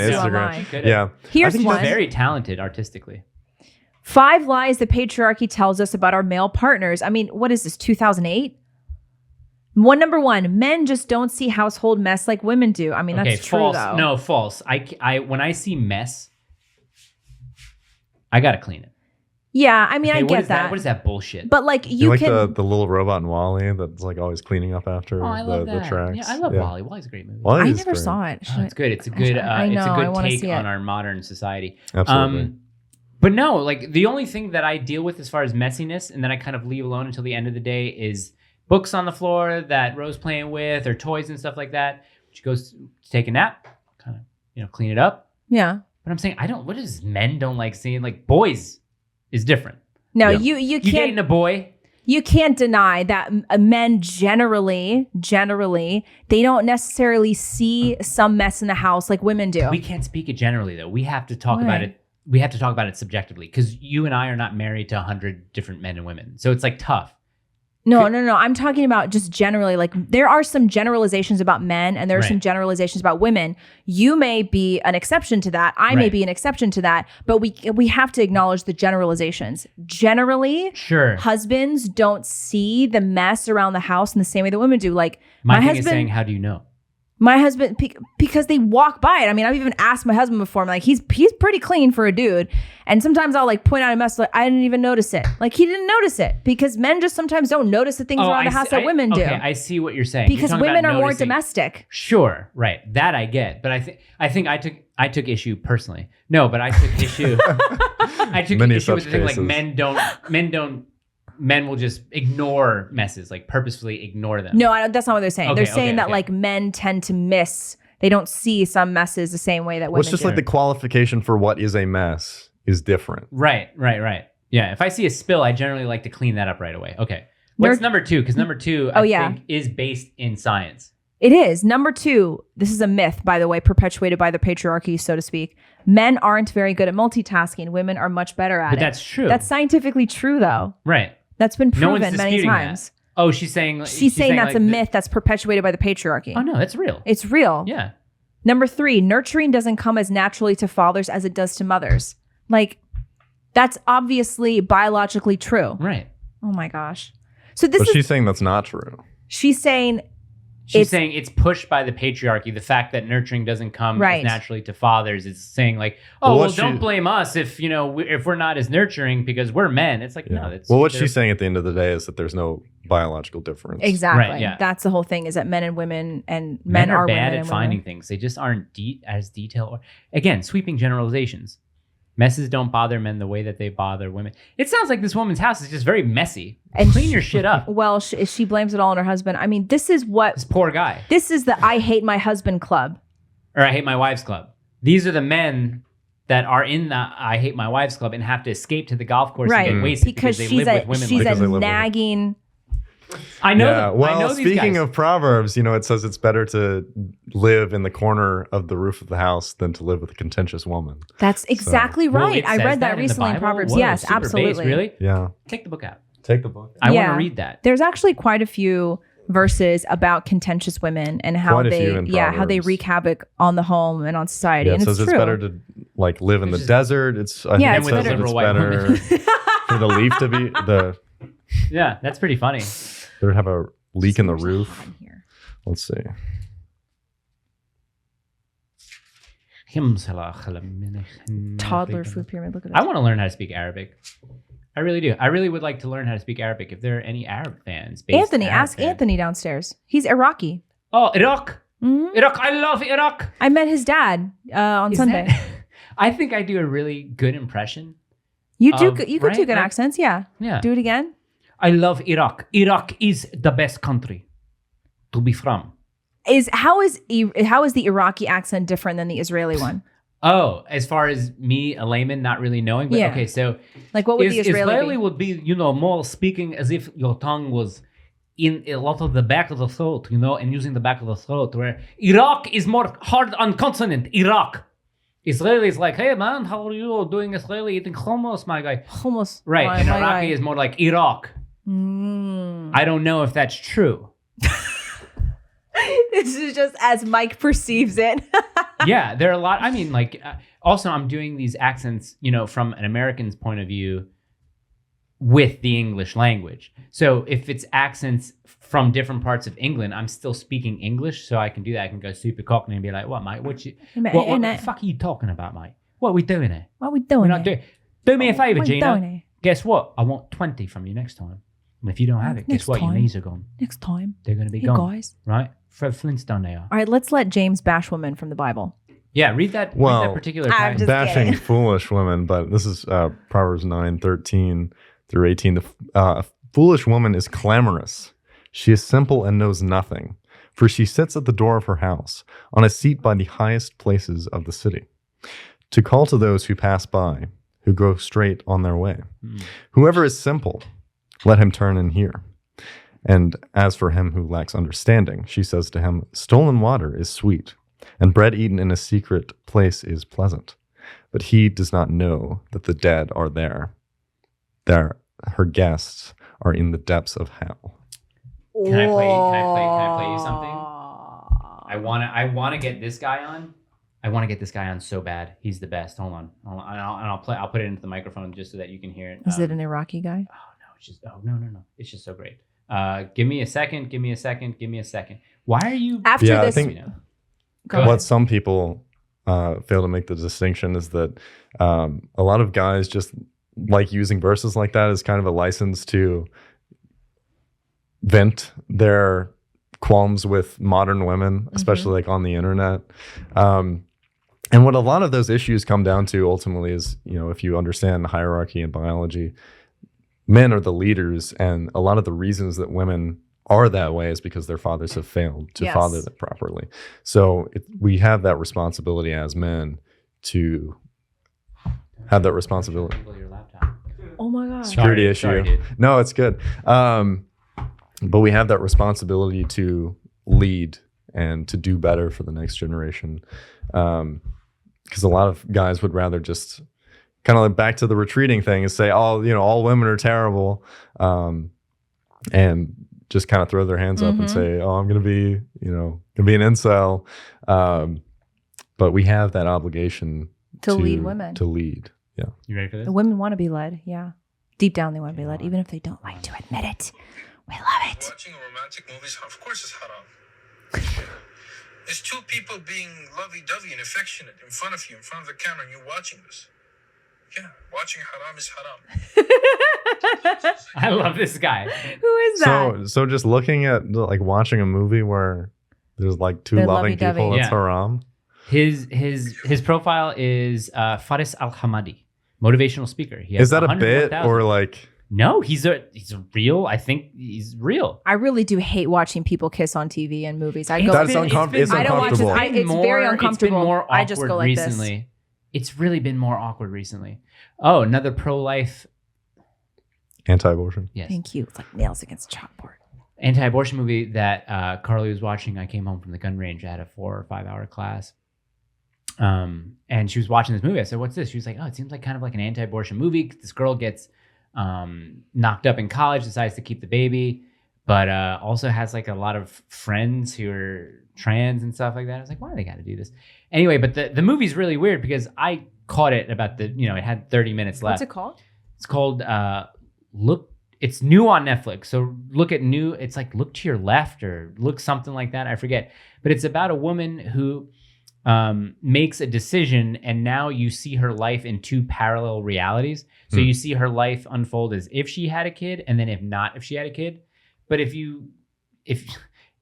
it Instagram. online. Could've. Yeah, Here's I think one. she's very talented artistically. 5 lies the patriarchy tells us about our male partners. I mean, what is this, 2008? Number one, men just don't see household mess like women do. I mean, Okay, that's true, false. though. No, false. I when I see mess, I got to clean it. Yeah, I mean, Okay, I what get is that. What is that bullshit? But like, you you like can. the little robot in Wall-E that's like always cleaning up after Oh, I love the that. tracks. Yeah, I love Wall-E. Wall-E's a great movie. Wall-E I is never great. saw it. Oh, it's good. It's a good. I know, it's a I good wanna take see it. on our modern society. Absolutely. But no, like the only thing that I deal with as far as messiness, and then I kind of leave alone until the end of the day, is books on the floor that Rose playing with, or toys and stuff like that. She goes to take a nap, kind of clean it up. Yeah. But I'm saying what is men don't like seeing? Like boys is different. No, Yeah. you You dating can't a boy? you can't deny that men generally they don't necessarily see some mess in the house like women do. We can't speak it generally though. We have to talk Why? about it. We have to talk about it subjectively because you and I are not married to 100 different men and women. So it's like tough. No. I'm talking about just generally. Like there are some generalizations about men and there are Right. some generalizations about women. You may be an exception to that. I may Right. be an exception to that. But we have to acknowledge the generalizations. Generally, Sure. husbands don't see the mess around the house in the same way that women do. Like My thing husband, is saying, how do you know? My husband, because they walk by it. I mean, I've even asked my husband before. I'm like, he's pretty clean for a dude. And sometimes I'll like point out a mess. Like, I didn't even notice it. Like he didn't notice it because men just sometimes don't notice the things around the house that women do. Okay, I see what you're saying. Because women are more domestic. Sure, right. That I get. But I think I took issue personally. No, but I took issue. I took issue with the thing like men will just ignore messes, like purposefully ignore them. No, that's not what they're saying. Okay, they're saying that like men tend to miss. They don't see some messes the same way that women do. It's just like the qualification for what is a mess is different. Right. Yeah, if I see a spill, I generally like to clean that up right away. Okay. What's number 2? Because number 2, I think, is based in science. It is. Number 2, this is a myth, by the way, perpetuated by the patriarchy, so to speak. Men aren't very good at multitasking. Women are much better at it. But that's true. That's scientifically true, though. Right. That's been proven many times. That. Oh, she's saying that's like a myth that's perpetuated by the patriarchy. Oh, no, that's real. It's real. Yeah. Number 3, nurturing doesn't come as naturally to fathers as it does to mothers. Like, that's obviously biologically true. Right. Oh my gosh. So she's saying that's not true. She's saying it's pushed by the patriarchy. The fact that nurturing doesn't come as naturally to fathers is saying like, don't blame us if if we're not as nurturing because we're men. It's like no. That's what she's saying at the end of the day is that there's no biological difference. Exactly. Right, yeah. That's the whole thing is that men and women and men are bad women at finding things. They just aren't as detailed. Again, sweeping generalizations. Messes don't bother men the way that they bother women. It sounds like this woman's house is just very messy. And clean your shit up. Well, she blames it all on her husband. I mean, this is what... This poor guy. This is the I hate my husband club. Or I hate my wives club. These are the men that are in the I hate my wives club and have to escape to the golf course and get wasted because they live with women. She's a nagging... I know. Yeah. Well, speaking of Proverbs, it says it's better to live in the corner of the roof of the house than to live with a contentious woman. That's exactly right. I read that recently in Proverbs. Whoa, yes, absolutely. Base, really? Yeah. Take the book out. Take the book. I want to read that. There's actually quite a few verses about contentious women and how they wreak havoc on the home and on society. Yeah, and it says it's better to live in the desert. It's better for the leaf to be the. Yeah, that's pretty funny. They would have a leak in the roof. Let's see. Toddler food pyramid. Look at that. I want to learn how to speak Arabic. I really do. I really would like to learn how to speak Arabic. If there are any Arab fans, ask Anthony downstairs. He's Iraqi. Oh, Iraq. Mm-hmm. Iraq. I love Iraq. I met his dad on Sunday. I think I do a really good impression. You do. You could do good accents. Yeah. Yeah. Do it again. I love Iraq. Iraq is the best country to be from. How is the Iraqi accent different than the Israeli one? Oh, as far as me, a layman, not really knowing. But okay, so like what would the Israeli be? Would be, more speaking as if your tongue was in a lot of the back of the throat, and using the back of the throat. Where Iraq is more hard on consonant. Iraq. Israeli is like, hey man, how are you doing? Israeli eating hummus, my guy. Hummus. Right, and Iraqi is more like Iraq. I don't know if that's true. This is just as Mike perceives it. Yeah, there are a lot. I mean, also I'm doing these accents, from an American's point of view with the English language. So if it's accents from different parts of England, I'm still speaking English, so I can do that. I can go super cockney and be like, what, mate? What the fuck are you talking about, mate? What are we doing here? What are we doing? We're not doing. Do me a favor, Gina. Guess what? I want 20 from you next time. And if you don't have it, guess what? Your knees are gone. Next time. They're going to be gone. Guys. Right? Fred Flintstone they are. All right, let's let James bash women from the Bible. Yeah, read that particular passage. Bashing foolish women, but this is Proverbs 9:13 through 18. The foolish woman is clamorous. She is simple and knows nothing, for she sits at the door of her house, on a seat by the highest places of the city, to call to those who pass by, who go straight on their way. Whoever is simple, let him turn and hear. And as for him who lacks understanding, she says to him, stolen water is sweet, and bread eaten in a secret place is pleasant. But he does not know that the dead are there. Her guests are in the depths of hell. Can I play you something? I want to get this guy on. I want to get this guy on so bad. He's the best. Hold on. I'll put it into the microphone just so that you can hear it. Is it an Iraqi guy? No. It's just so great. Give me a second. Why are you after this? what some people fail to make the distinction is that a lot of guys just like using verses like that as kind of a license to vent their qualms with modern women, especially like on the internet. And what a lot of those issues come down to ultimately is, if you understand hierarchy in biology, men are the leaders, and a lot of the reasons that women are that way is because their fathers have failed to father them properly. So we have that responsibility as men to have that responsibility. Oh my God. Security issue. Sorry, no, it's good. But we have that responsibility to lead and to do better for the next generation. Because a lot of guys would rather just kind of like back to the retreating thing and say, all women are terrible. And just kind of throw their hands up and say, I'm going to be, an incel. But we have that obligation to lead women. To lead. Yeah. You ready for this? The women want to be led. Yeah. Deep down, they want to be led, even if they don't like to admit it. We love it. Watching romantic movies, of course, is haram. It's two people being lovey-dovey and affectionate in front of you, in front of the camera, and you're watching this. Yeah, watching haram is haram. I love this guy. Who is that? So just looking at like watching a movie where there's like two They're loving lovey-dovey. people, that's Yeah. haram. His profile is Faris Al-Hamadi, motivational speaker. He has Is that a bit 101,000. or like? No, he's a real. I think he's real. I really do hate watching people kiss on TV and movies. I go. That's been- it's I don't watch this. uncomfortable. It's very uncomfortable. It's been more awkward I just go like recently. this. It's really been more awkward recently. Oh, another pro-life. Anti-abortion. Yes. Thank you. It's like nails against chalkboard. Anti-abortion movie that Carly was watching. I came home from the gun range. I had a 4 or 5 hour class. And she was watching this movie. I said, "What's this?" She was like, "Oh, it seems like kind of like an anti-abortion movie. This girl gets knocked up in college, decides to keep the baby, but also has like a lot of friends who are trans and stuff like that." I was like, "Why do they got to do this?" Anyway, but the movie's really weird because I caught it about it had 30 minutes left. What's it called? It's called Look. It's new on Netflix. So look at new. It's like Look to Your Left or Look something like that. I forget. But it's about a woman who makes a decision, and now you see her life in 2 parallel realities. So you see her life unfold as if she had a kid, and then if not, if she had a kid. But if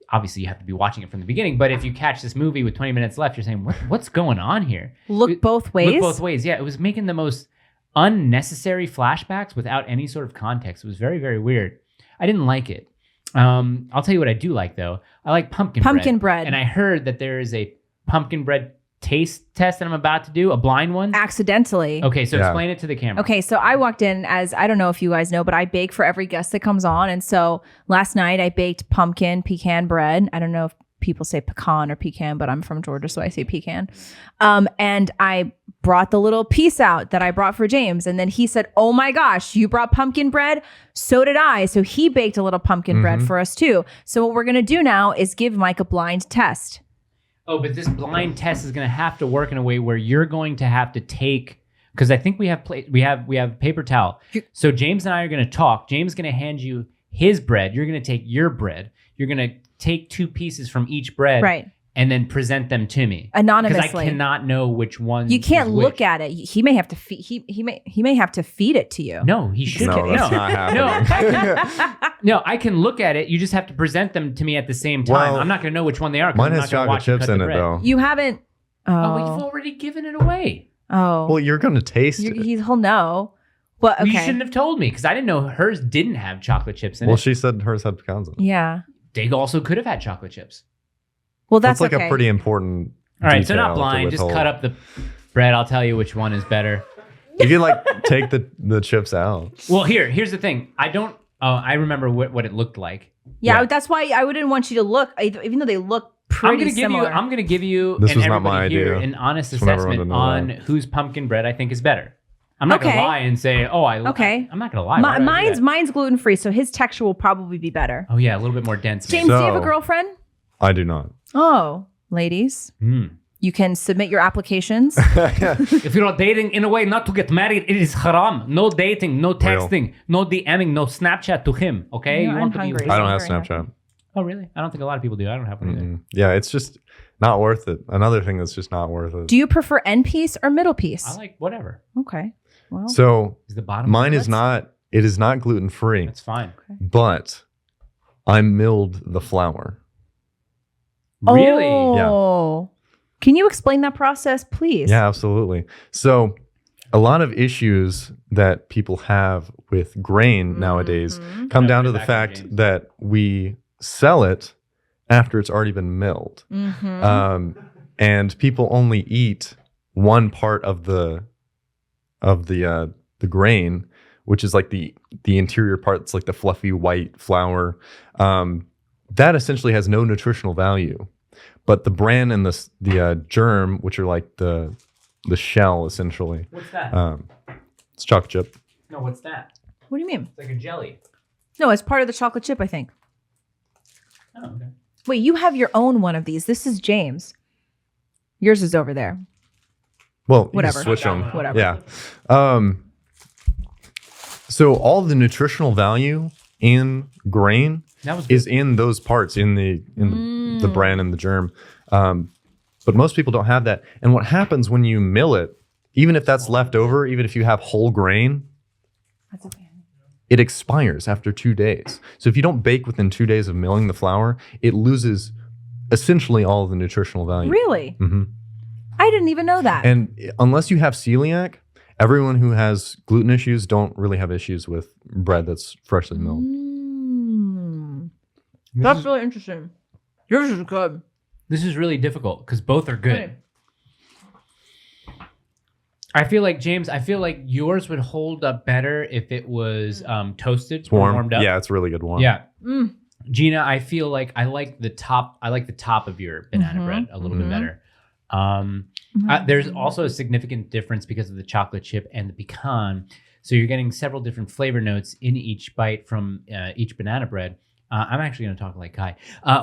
obviously you have to be watching it from the beginning, but if you catch this movie with 20 minutes left, you're saying, what's going on here? Look both ways. Look both ways. Yeah, it was making the most unnecessary flashbacks without any sort of context. It was very, very weird. I didn't like it. I'll tell you what I do like, though. I like pumpkin bread. And I heard that there is a pumpkin bread taste test that I'm about to do, a blind one. Accidentally. Okay, so Yeah. explain it to the camera. Okay, so I walked in as, I don't know if you guys know, but I bake for every guest that comes on. And so last night I baked pumpkin pecan bread. I don't know if people say pecan or pecan, but I'm from Georgia, so I say pecan. And I brought the little piece out that I brought for James. And then he said, "Oh my gosh, you brought pumpkin bread? So did I." So he baked a little pumpkin bread for us too. So what we're going to do now is give Mike a blind test. Oh, but this blind test is going to have to work in a way where you're going to have to take, because I think we have paper towel. So James and I are going to talk. James is going to hand you his bread. You're going to take your bread. You're going to take 2 pieces from each bread, Right. and then present them to me Anonymously. because I cannot know which one. You can't is look which. at it. He may have to feed. He may have to feed it to you. No, he should. No, that's not happening. No, I can look at it. You just have to present them to me at the same time. Well, I'm not going to know which one they are. 'cause Mine I'm has not gonna chocolate watch you chips cut in the it bread. though. You haven't. Oh, but Oh, you've already given it away. oh. Well, you're gonna taste it. He'll know. But Well, okay. you shouldn't have told me because I didn't know hers didn't have chocolate chips in Well, it. she said hers had pecans in it. Yeah. They also could have had chocolate chips. Well, That's that's like okay. a pretty important. All right, so detail not to blind. Just withhold. cut up the bread. I'll tell you which one is better. You can like take the chips out. Well, here's the thing. I don't. I remember what it looked like. Yeah, that's why I wouldn't want you to look, even though they look pretty similar. I'm gonna give you This and was not everybody my here idea. an honest Just want everyone assessment to know on that. whose pumpkin bread I think is better. I'm not Okay. gonna lie and say, oh, Okay. I'm not gonna lie. Why would I do that? Mine's gluten free, so his texture will probably be better. Oh yeah, a little bit more dense. James, do you have a So- girlfriend? I do not. Oh, ladies, Mm. you can submit your applications. If you're dating in a way not to get married, it is haram. No dating, no texting, no DMing, no Snapchat to him. Okay, No, you I'm want to hungry. be. I don't have Very happy. Snapchat. Oh, really? I don't think a lot of people do. I don't have one either. Yeah, it's just not worth it. Another thing that's just not worth it. Do you prefer end piece or middle piece? I like whatever. Okay. Well, So Is the bottom? mine is not. It is not gluten free, That's fine. but I milled the flour. Really? Oh. Can you explain that process, please? Yeah, absolutely. So a lot of issues that people have with grain nowadays come down to the fact that we sell it after it's already been milled. And people only eat one part of the grain, which is like the interior part that's like the fluffy white flour. That essentially has no nutritional value. But the bran and the germ, which are like the shell essentially. What's that? It's chocolate chip. No, what's that? What do you mean? It's like a jelly. No, it's part of the chocolate chip, I think. Oh, okay. Wait, you have your own one of these. This is James. Yours is over there. Well, Whatever. you switch them. Whatever. Yeah. So all the nutritional value in grain That was is in those parts in the bran and the germ. But most people don't have that. And what happens when you mill it, even if that's left over, even if you have whole grain, That's okay. it expires after 2 days. So if you don't bake within 2 days of milling the flour, it loses essentially all of the nutritional value. Really? Mm-hmm. I didn't even know that. And unless you have celiac, everyone who has gluten issues don't really have issues with bread that's freshly milled. That's really interesting. Yours is good. This is really difficult because both are good. I feel like, James, yours would hold up better if it was toasted or Warm. warmed up. Yeah, it's really good warm. Yeah. Gina, I feel like I like the top of your banana bread a little bit better. There's also a significant difference because of the chocolate chip and the pecan. So you're getting several different flavor notes in each bite from each banana bread. I'm actually going to talk like Kai.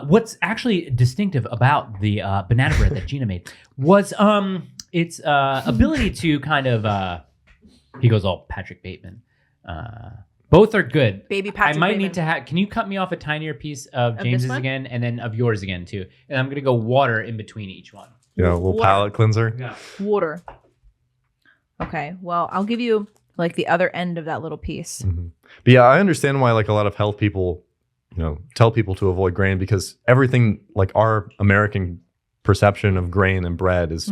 What's actually distinctive about the banana bread that Gina made was its ability to kind of, he goes all Patrick Bateman. Both are good. Baby Patrick I might Bateman. need to have, can you cut me off a tinier piece of this James's one? again and then of yours again too? And I'm going to go water in between each one. Yeah, a little palate cleanser. Yeah. Water. Okay. Well, I'll give you like the other end of that little piece. But yeah, I understand why like a lot of health people, tell people to avoid grain because everything like our American perception of grain and bread is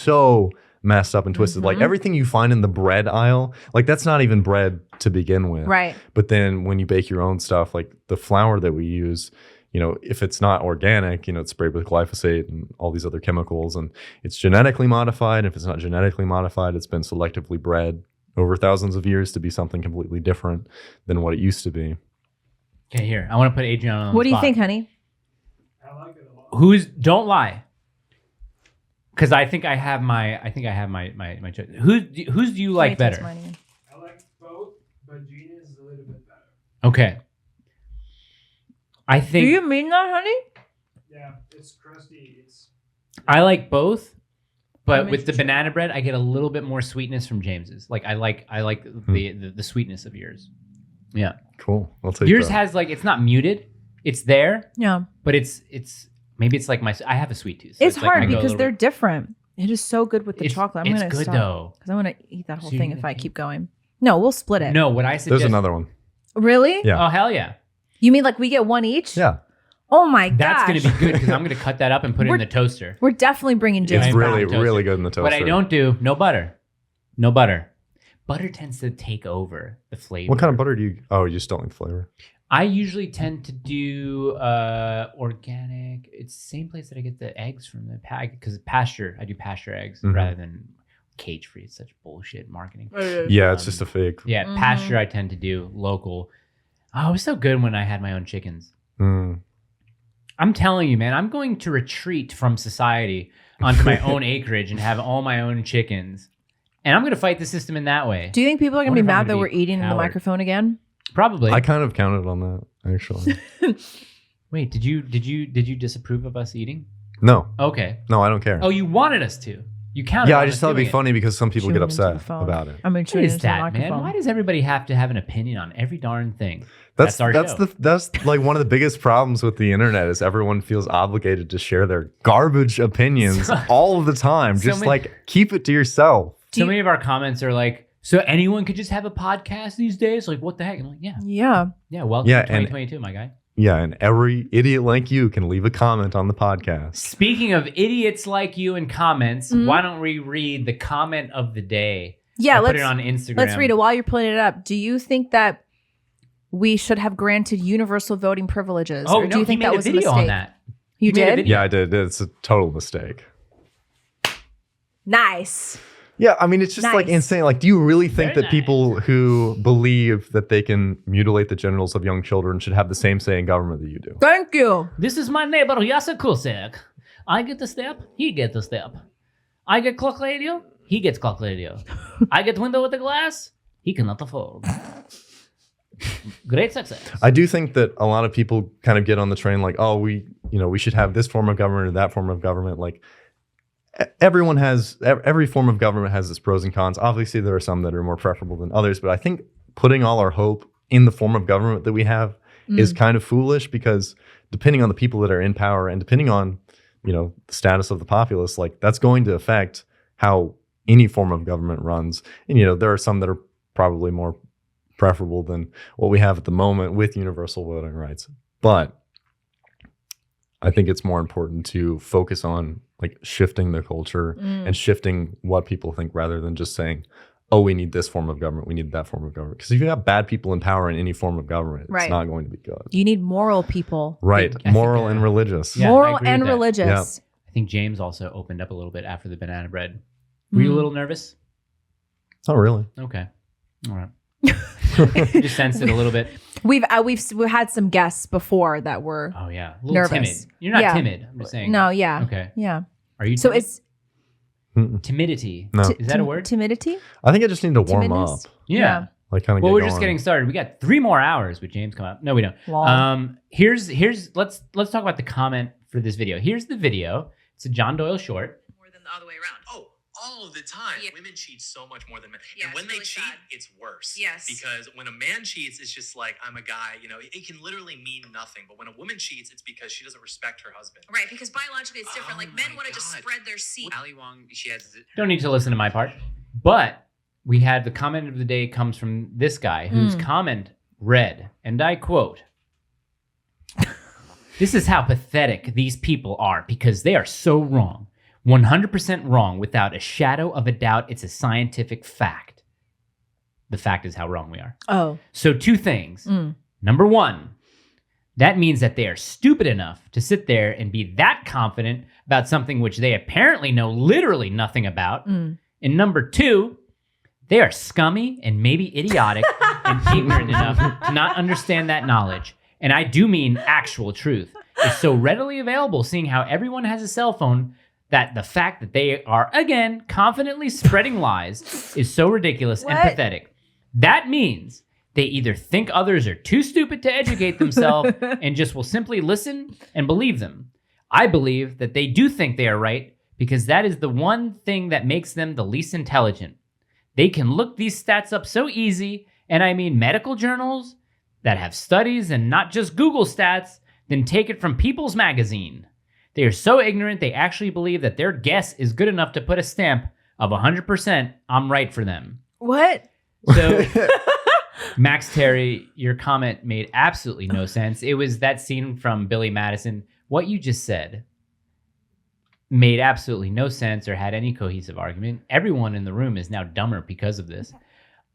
so messed up and twisted. Like everything you find in the bread aisle, like that's not even bread to begin with. Right. But then when you bake your own stuff, like the flour that we use, if it's not organic, it's sprayed with glyphosate and all these other chemicals and it's genetically modified. If it's not genetically modified, it's been selectively bred over thousands of years to be something completely different than what it used to be. Okay, here. I want to put Adrian on the What do you spot. think, honey? Don't lie. Because I think I have my choice. Whose do you like Let me taste better? mine again. I like both, but Gina's is a little bit better. Okay. I Do think you mean that, honey? Yeah, it's crusty. I like both, but I'm with the interested. banana bread, I get a little bit more sweetness from James's. Like I like the sweetness of yours. Yeah. Cool. I'll take Yours that. has like it's not muted. It's there, Yeah. but it's maybe it's like I have a sweet tooth. So It's like I hard go a because little they're bit- different. It is so good with the chocolate. I'm it's going to good stop though. because I want to eat that whole So you're thing if gonna I keep- keep going. No, we'll split it. No, what I suggest. There's another one. Really? Yeah. Oh hell yeah. You mean like we get one each? Yeah. Oh my gosh. That's going to be good because I'm going to cut that up and put it in We're- the toaster. We're definitely bringing Jim's It's Yeah, really, toaster. really good in the toaster. What I don't do, no butter. No butter. Butter tends to take over the flavor. What kind of butter do you? Oh, you just don't like the flavor. I usually tend to do organic. It's the same place that I get the eggs from the pack because pasture. I do pasture eggs rather than cage free. It's such bullshit marketing. Yeah, it's just a fake. Yeah, pasture I tend to do local. Oh, it was so good when I had my own chickens. Mm. I'm telling you, man, I'm going to retreat from society onto my own acreage and have all my own chickens. And I'm going to fight the system in that way. Do you think people are going to Wonder be if I'm mad that gonna we're be eating in the coward. microphone again? Probably. I kind of counted on that actually. Wait, did you disapprove of us eating? No, Okay. no, I don't care. Oh, you wanted us to. You count. Yeah, I just thought it'd be funny because some people get Chewing into the upset phone. about it. I mean, What chewing is into the that, man? microphone. Why does everybody have to have an opinion on every darn thing? That's our show. that's like one of the biggest problems with the internet is everyone feels obligated to share their garbage opinions all of the time. So Just many- like keep it to yourself. So many of our comments are like, so anyone could just have a podcast these days? Like, what the heck? I'm like, Yeah. yeah, welcome Yeah, to and- 2022, my guy. Yeah, and every idiot like you can leave a comment on the podcast. Speaking of idiots like you and comments, Mhm. why don't we read the comment of the day? Yeah, I put let's it on Instagram. let's read it while you're pulling it up. Do you think that we should have granted universal voting privileges? Oh, or do no, you think he made that was a video mistake? on that. You He made a did? video. Yeah, I did. It's a total mistake. Nice. Yeah, I mean, it's just like Nice. insane. Like, do you really think Very that people who believe that they can mutilate the genitals of young children should have the same say in government that you do? Thank you. This is my neighbor, Yasa Kusek. I get the step, he gets the step. I get clock radio, he gets clock radio. I get window with the glass, he cannot afford. Great success. I do think that a lot of people kind of get on the train like, oh, we should have this form of government or that form of government. Like, every form of government has its pros and cons. Obviously, there are some that are more preferable than others, but I think putting all our hope in the form of government that we have is kind of foolish because depending on the people that are in power and depending on, the status of the populace, like that's going to affect how any form of government runs. And, there are some that are probably more preferable than what we have at the moment with universal voting rights. But I think it's more important to focus on like shifting the culture and shifting what people think rather than just saying, oh, we need this form of government, we need that form of government. Because if you have bad people in power in any form of government, it's Right. not going to be good. You need moral people. Right. I think, Moral and religious. Yeah, I Moral agree and with that. religious. I think James also opened up a little bit after the banana bread. Were you a little nervous? Oh, really? Okay. All right. Just sensed it a little bit. We've had some guests before that were Oh, yeah. A little Nervous. timid. You're not Yeah. timid. I'm just saying. no, yeah, Okay. yeah. Are you So timid? it's Timidity. No. Is that a word? Timidity. I think I just need to warm Timidness? up. Yeah. Like kind of Well, get we're going. just getting started. We got 3 more hours with James come up. No, we don't. Long. Here's let's talk about the comment for this video. Here's the video. It's a John Doyle short. More than the other way around. Oh, all of the time. Yeah. Women cheat so much more than men. Yeah, and when it's they really cheat, sad. it's worse. Yes. Because when a man cheats, it's just like, I'm a guy, it can literally mean nothing. But when a woman cheats, it's because she doesn't respect her husband. Right, because biologically it's different. Oh like men my want to just God. spread their seed. Ali Wong, she has. Don't need to listen to my part. But we had the comment of the day comes from this guy whose comment read, and I quote, "This is how pathetic these people are because they are so wrong. 100% wrong without a shadow of a doubt. It's a scientific fact. The fact is how wrong we are. Oh, So 2 things. Number 1, that means that they are stupid enough to sit there and be that confident about something which they apparently know literally nothing about. And number 2, they are scummy and maybe idiotic and ignorant enough to not understand that knowledge. And I do mean actual truth. It's so readily available, seeing how everyone has a cell phone, that the fact that they are, again, confidently spreading lies is so ridiculous and What? pathetic. That means they either think others are too stupid to educate themselves and just will simply listen and believe them. I believe that they do think they are right because that is the one thing that makes them the least intelligent. They can look these stats up so easy, and I mean medical journals that have studies and not just Google stats, then take it from People's Magazine. They are so ignorant they actually believe that their guess is good enough to put a stamp of 100% I'm right for them." what? So, Max Terry, your comment made absolutely no sense. It was that scene from Billy Madison. What you just said made absolutely no sense or had any cohesive argument. Everyone in the room is now dumber because of this.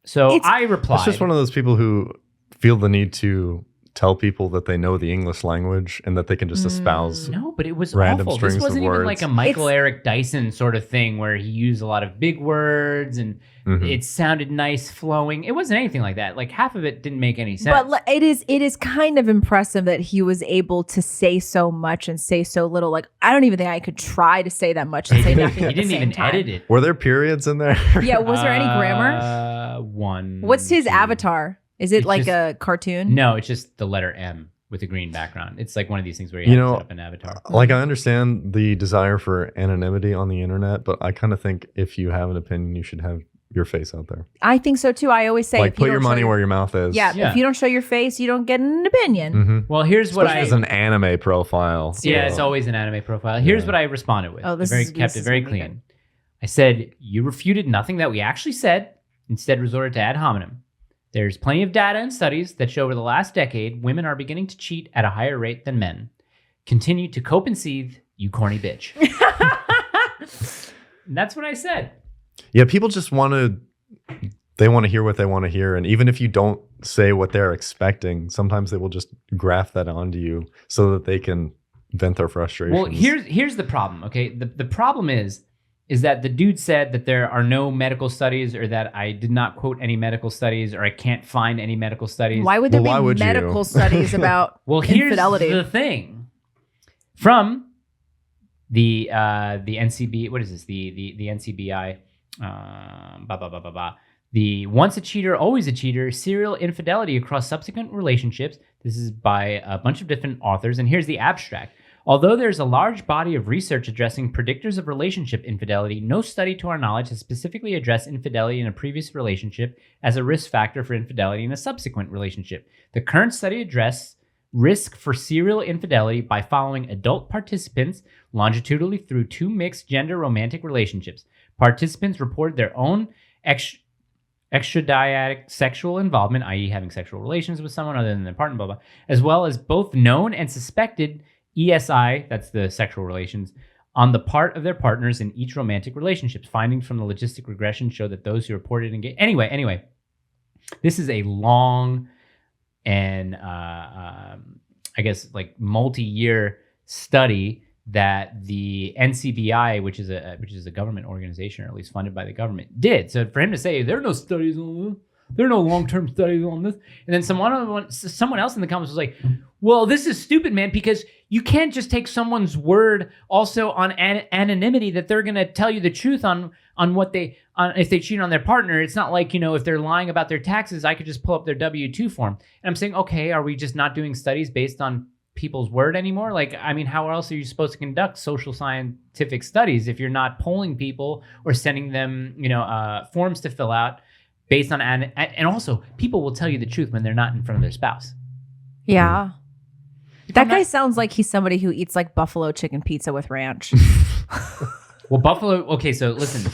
So It's- I replied. It's just one of those people who feel the need to tell people that they know the English language and that they can just espouse. No, but it was Random awful. strings This of wasn't even words. like a Michael It's- Eric Dyson sort of thing where he used a lot of big words and it sounded nice, flowing. It wasn't anything like that. Like half of it didn't make any sense. But it is kind of impressive that he was able to say so much and say so little. Like I don't even think I could try to say that much and say nothing. he at the didn't same even time. edit it. Were there periods in there? Yeah, was there any grammar? One. What's his 2. avatar? Is it It's like just- a cartoon? No, it's just the letter M with a green background. It's like one of these things where you You have to know, set up an avatar. Like, I understand the desire for anonymity on the internet, but I kind of think if you have an opinion, you should have your face out there. I think so too. I always say, Like, if you put your don't show money where your mouth is. Yeah, Yeah. if you don't show your face, you don't get an opinion. Mm-hmm. Well, here's what Especially I as an anime profile. Yeah, So- it's always an anime profile. Here's Yeah. what I responded with. Oh, this I is- kept this it is very gonna be clean. good. I said, you refuted nothing that we actually said, instead resorted to ad hominem. There's plenty of data and studies that show over the last decade, women are beginning to cheat at a higher rate than men. Continue to cope and seethe, you corny bitch. And that's what I said. Yeah, people just they want to hear what they want to hear. And even if you don't say what they're expecting, sometimes they will just graft that onto you so that they can vent their frustrations. Well, here's the problem, okay? The problem is that the dude said that there are no medical studies, or that I did not quote any medical studies, or I can't find any medical studies. Why would there Well, why be would you? medical studies about Well, here's infidelity? the thing. From the NCB, what is this? The NCBI, the once a cheater, always a cheater, serial infidelity across subsequent relationships. This is by a bunch of different authors, and here's the abstract. Although there's a large body of research addressing predictors of relationship infidelity, no study to our knowledge has specifically addressed infidelity in a previous relationship as a risk factor for infidelity in a subsequent relationship. The current study addressed risk for serial infidelity by following adult participants longitudinally through 2 mixed gender romantic relationships. Participants reported their own extradyadic sexual involvement, i.e. having sexual relations with someone other than their partner, blah, blah, as well as both known and suspected ESI, that's the sexual relations, on the part of their partners in each romantic relationship. Findings from the logistic regression show that those who reported engaged. Anyway, this is a long and I guess like multi-year study that the NCBI, which is a government organization, or at least funded by the government, did. So for him to say there are no studies on this, there are no long-term studies on this, and then someone else in the comments was like, well, this is stupid, man, because you can't just take someone's word also on anonymity that they're going to tell you the truth on what if they cheat on their partner. It's not like, if they're lying about their taxes, I could just pull up their W-2 form. And I'm saying, okay, are we just not doing studies based on people's word anymore? Like, I mean, how else are you supposed to conduct social scientific studies if you're not polling people or sending them, forms to fill out based on, and also people will tell you the truth when they're not in front of their spouse. Yeah. If That I'm guy not- sounds like he's somebody who eats like buffalo chicken pizza with ranch. Well, buffalo. Okay, so listen.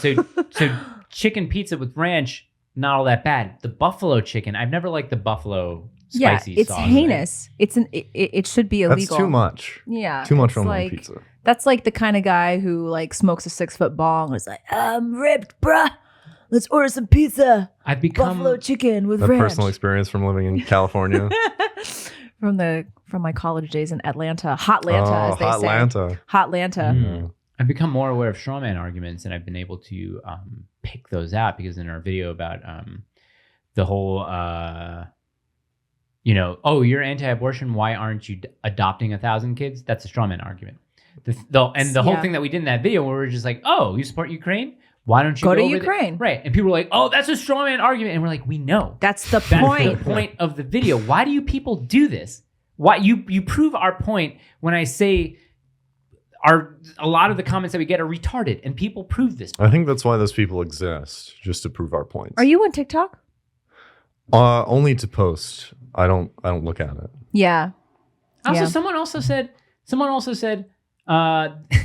So chicken pizza with ranch, not all that bad. The buffalo chicken, I've never liked the buffalo spicy yeah, it's sauce. heinous. It should be illegal. That's too much. Yeah, Too much it's on like, one pizza. That's like the kind of guy who like smokes a 6-foot bong and is like, I'm ripped, bruh. Let's order some pizza. I've become Buffalo chicken with That ranch. personal experience from living in California. from my college days in Atlanta, Hotlanta, as they say. Hotlanta. Hotlanta. Yeah. I've become more aware of strawman arguments, and I've been able to pick those out, because in our video about the whole, you're anti-abortion, why aren't you adopting 1,000 kids? That's a strawman argument. The whole thing that we did in that video, where we were just like, oh, you support Ukraine? Why don't you Go to over Ukraine. Right. And people were like, oh, that's a strawman argument. And we're like, we know. That's the That's point. the point of the video. Why do you people do this? Why you prove our point when I say a lot of the comments that we get are retarded, and people prove this. I think that's why those people exist, just to prove our points. Are you on TikTok? Only to post. I don't look at it. Yeah. Also, Yeah. someone also said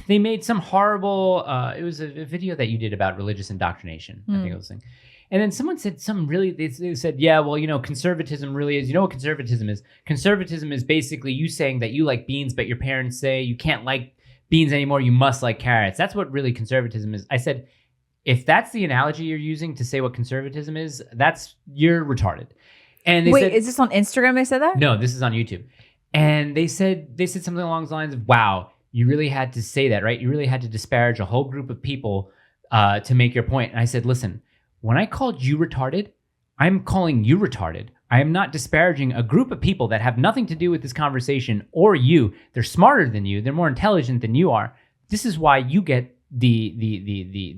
they made some horrible. It was a video that you did about religious indoctrination. I think it was a thing. And then someone said they said, yeah, well, conservatism really is. You know what conservatism is? Conservatism is basically you saying that you like beans, but your parents say you can't like beans anymore. You must like carrots. That's what really conservatism is. I said, if that's the analogy you're using to say what conservatism is, you're retarded. And they Wait, said, is this on Instagram they said that? no, this is on YouTube. And they said something along the lines of, wow, you really had to say that, right? You really had to disparage a whole group of people to make your point. And I said, listen, when I called you retarded, I'm calling you retarded. I am not disparaging a group of people that have nothing to do with this conversation or you. They're smarter than you. They're more intelligent than you are. This is why you get you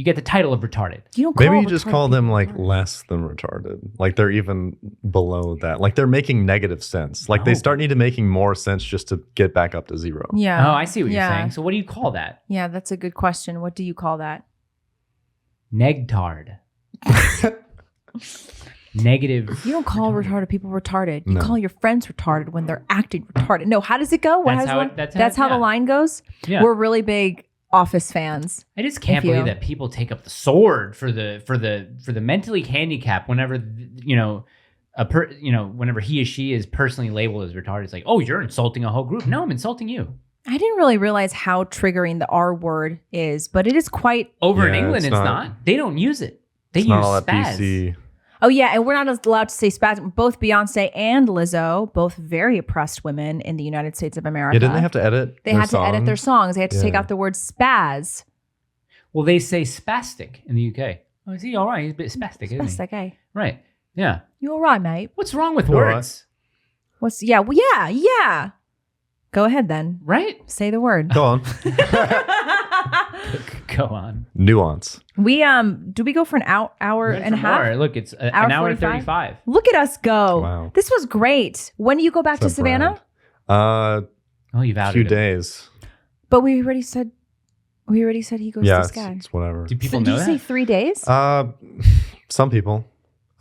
get the title of retarded. You don't call Maybe you just retarded call them people like retarded. less than retarded. Like they're even below that. Like they're making negative sense. Like they No. start needing making more sense just to get back up to zero. Yeah. Oh, I see what you're Yeah. saying. So what do you call that? Yeah, that's a good question. What do you call that? Negtard. Negative. You don't call retarded people retarded. You No. call your friends retarded when they're acting retarded. No, how does it go? That's How's how the it- line- that's that's how- how the yeah. line goes. Yeah. We're really big Office fans. I just can't If you- believe that people take up the sword for the mentally handicapped whenever whenever he or she is personally labeled as retarded. It's like, oh, you're insulting a whole group. No, I'm insulting you. I didn't really realize how triggering the R word is, but it is quite. Over in Yeah, England, it's it's not- not. They don't use it. They It's use not all that spaz. PC. Oh yeah, and we're not allowed to say spasm. Both Beyonce and Lizzo, both very oppressed women in the United States of America. Yeah, didn't they have to edit? They their had to edit their songs. They had to take Yeah. out the word spaz. Well, they say spastic in the UK. Oh, is he all right? He's a bit spastic, isn't That's he? okay. Right. Yeah. You all right, mate? What's wrong with You all right? words? What's yeah? Well, yeah. Go ahead then. Right? Say the word. Go on. Go on. Nuance. We do we go for an hour Went and a for half? more. Look, it's an Hour hour and 45? 35. Look at us go. Wow. This was great. When do you go back to It's a Savannah? brand. Oh, you've A outed few him. days. But we already said he goes Yeah, to it's, Skag. it's whatever. Do people Did know you that? say 3 days? Some people.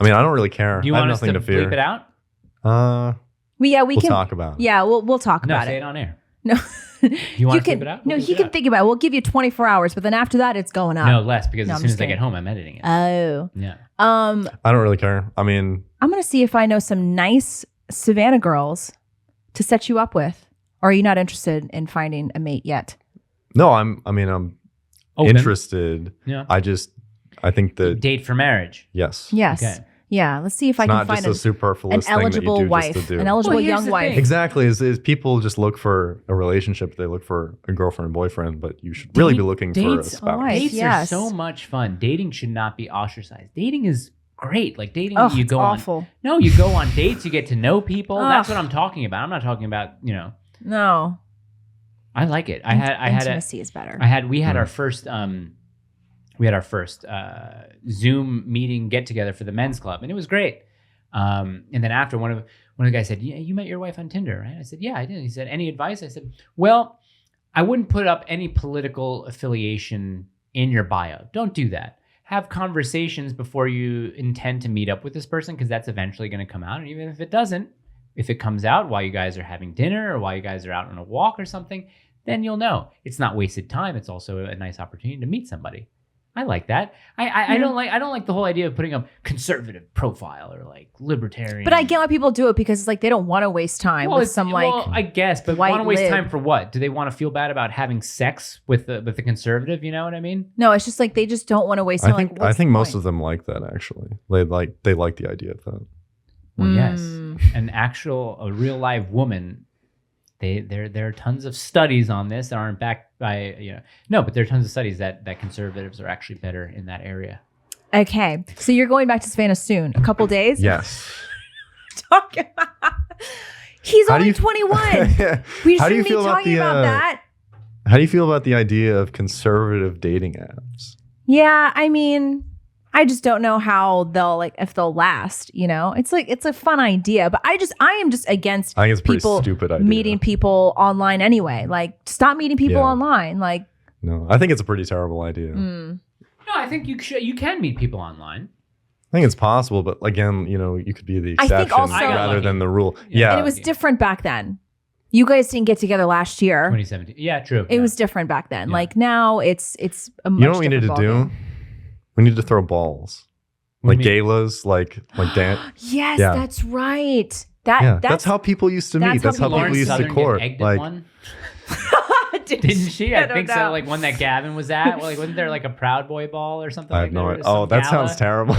I mean, I don't really care. Do you I have want us to nothing to fear. bleep it out? we We'll can talk about it. Yeah, we'll talk No, about say it. it on air. No. You want to can bleep it out? No, We'll he bleep it can out. think about it. We'll give you 24 hours, but then after that it's going up. No, less, because No, as I'm soon just as I kidding. get home, I'm editing it. Oh. Yeah. I don't really care. I mean, I'm going to see if I know some nice Savannah girls to set you up with. Or are you not interested in finding a mate yet? no, I'm Open. interested. Yeah. I think that, Date for marriage. yes. Yes. Okay. Yeah. Let's see if It's I can not find just a superfluous an thing that you eligible do wife, just to do. an eligible Well, here's young the wife. thing. Exactly. Is people just look for a relationship, they look for a girlfriend and boyfriend, but you should really be looking for a Dates- spouse. wife. Dates Yes. are so much fun. Dating should not be ostracized. Dating is great. Like dating, Oh, you it's go awful. on. No, you go on dates. You get to know people. That's Ugh. what I'm talking about. I'm not talking about No. I like it. I had Intimacy is better. we had our first Zoom meeting get together for the men's club, and it was great. And then after one of the guys said, "Yeah, you met your wife on Tinder, right?" I said, "Yeah, I did." He said, "Any advice?" I said, "Well, I wouldn't put up any political affiliation in your bio. Don't do that. Have conversations before you intend to meet up with this person, because that's eventually going to come out. And even if it doesn't, if it comes out while you guys are having dinner or while you guys are out on a walk or something, then you'll know. It's not wasted time. It's also a nice opportunity to meet somebody." I like that. I don't like the whole idea of putting up conservative profile or like libertarian. But I get why people do it because it's like they don't want to waste time with some I guess, but white want to waste lib. time for what? Do they want to feel bad about having sex with the conservative? You know what I mean? No, it's just like they just don't want to waste time. I think most of them like that actually. They like the idea of that. Well, yes, Mm. a real live woman. There are tons of studies on this that aren't backed by no, but there are tons of studies that conservatives are actually better in that area. Okay, so you're going back to Savannah soon. A couple days. Yes. He's How do only you- 21. We How do you shouldn't be feel about talking the, about that. How do you feel about the idea of conservative dating apps? Yeah, I mean, I just don't know how if they'll last, It's like it's a fun idea, but I am just against I think it's a pretty people stupid idea. meeting people online anyway. Like stop meeting people Yeah. online. Like No, I think it's a pretty terrible idea. mm. No, I think you can meet people online. I think it's possible, but again, you could be the I think exception also- I got rather lucky. than the rule. Yeah. Yeah. And it was different back then. You guys didn't get together last year. 2017. Yeah, true. It Yeah. was different back then. Yeah. Like now it's a much You know what we need to different do? ballgame. We need to throw balls. What Like do you mean? galas, like dance. Yes, Yeah. that's right. That's how people used to meet. That's how people people Lauren used to Southern court. get egged Like, at one? Didn't she? I don't think know. so. Like one that Gavin was at. Well, like wasn't there like a Proud Boy ball or something? I like have no that? idea. Or some Oh, that gala? sounds terrible.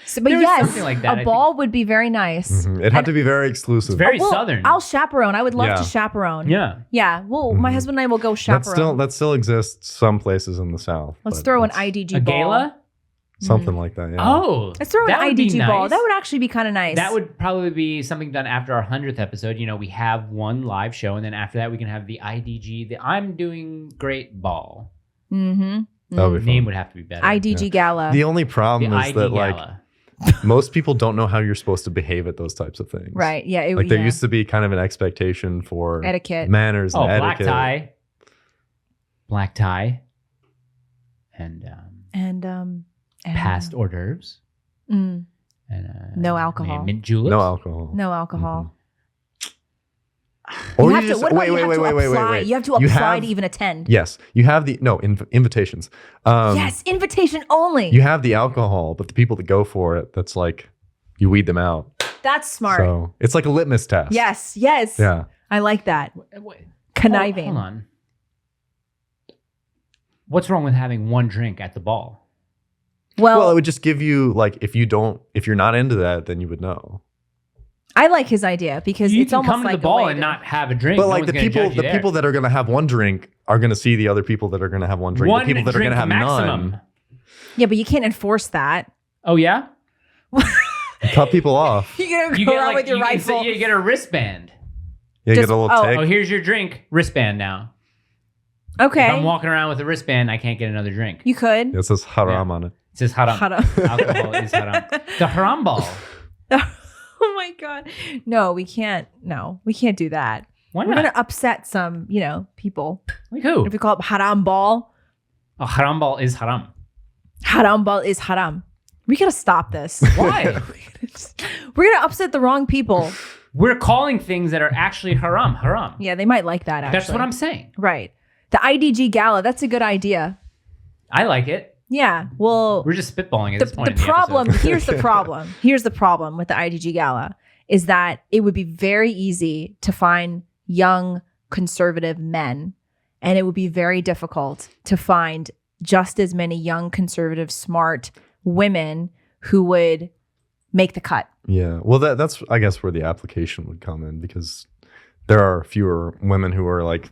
So, but There was yes, something like that, I a ball would be very nice. Mhm. It had to be very exclusive. It's very Well, southern. I'll chaperone. I would love Yeah. to chaperone. yeah. Yeah. Well, my Mhm. husband and I will go chaperone. That still exists some places in the South. Let's but throw an it's- IDG A ball. gala? something like that. Yeah. Oh, Let's throw an that would be IDG ball. nice. That would actually be kind of nice. That would probably be something done after our 100th episode. You know, we have one live show, and then after that, we can have the IDG, the I'm Doing Great ball. Mm-hmm. That would be Name fun. would have to be better. IDG Gala. The only the problem is ID that like Gala. most people don't know how you're supposed to behave at those types of things. Right. Yeah. Like there used to be kind of an expectation for Etiquette. manners, Oh, and black etiquette. tie, and and past hors d'oeuvres, mm, and No alcohol. mint juleps. No alcohol. no alcohol. Or You have you to, just what about wait, you wait, have wait, to wait, wait, apply? wait. You have to You apply have- to even attend. Yes, you have the invitations. Yes, invitation only. You have the alcohol, but the people that go for it, that's like you weed them out. That's smart. So it's like a litmus test. Yes. Yes. Yeah. I like that. Wait, Conniving. Hold on. What's wrong with having one drink at the ball? Well, it would just give you like if you're not into that, then you would know. I like his idea because You it's can almost come to like the ball a way and to- not have a drink. But No like one's the gonna people judge you there. that are going to have one drink are going to see the other people that are going to have one drink. One the people that are drink going to have maximum. none. Yeah, but you can't enforce that. Oh yeah, Cut people off. You're gonna you go get around like with your you can say- rifle. you get a wristband. You Just- get a little oh, tick. Oh, here's your drink, wristband. Now, Okay. if I'm walking around with a wristband, I can't get another drink. You could. It says haram on it. It says haram. Haram. Alcohol is haram. The haram ball. Oh my god. No, we can't. No, we can't do that. Why We're not? gonna upset some, people. Like who? If we call it haram ball, A haram ball is haram. haram ball is haram. We gotta stop this. Why? We're gonna upset the wrong people. We're calling things that are actually haram. Haram. Yeah, they might like that. Actually, That's what I'm saying. right. The IDG Gala. That's a good idea. I like it. Yeah. Well, We're just spitballing at this point. the in the problem episode. here's the problem. Here's the problem with the IDG Gala is that it would be very easy to find young conservative men, and it would be very difficult to find just as many young conservative smart women who would make the cut. Yeah. Well, that's I guess where the application would come in because there are fewer women who are like,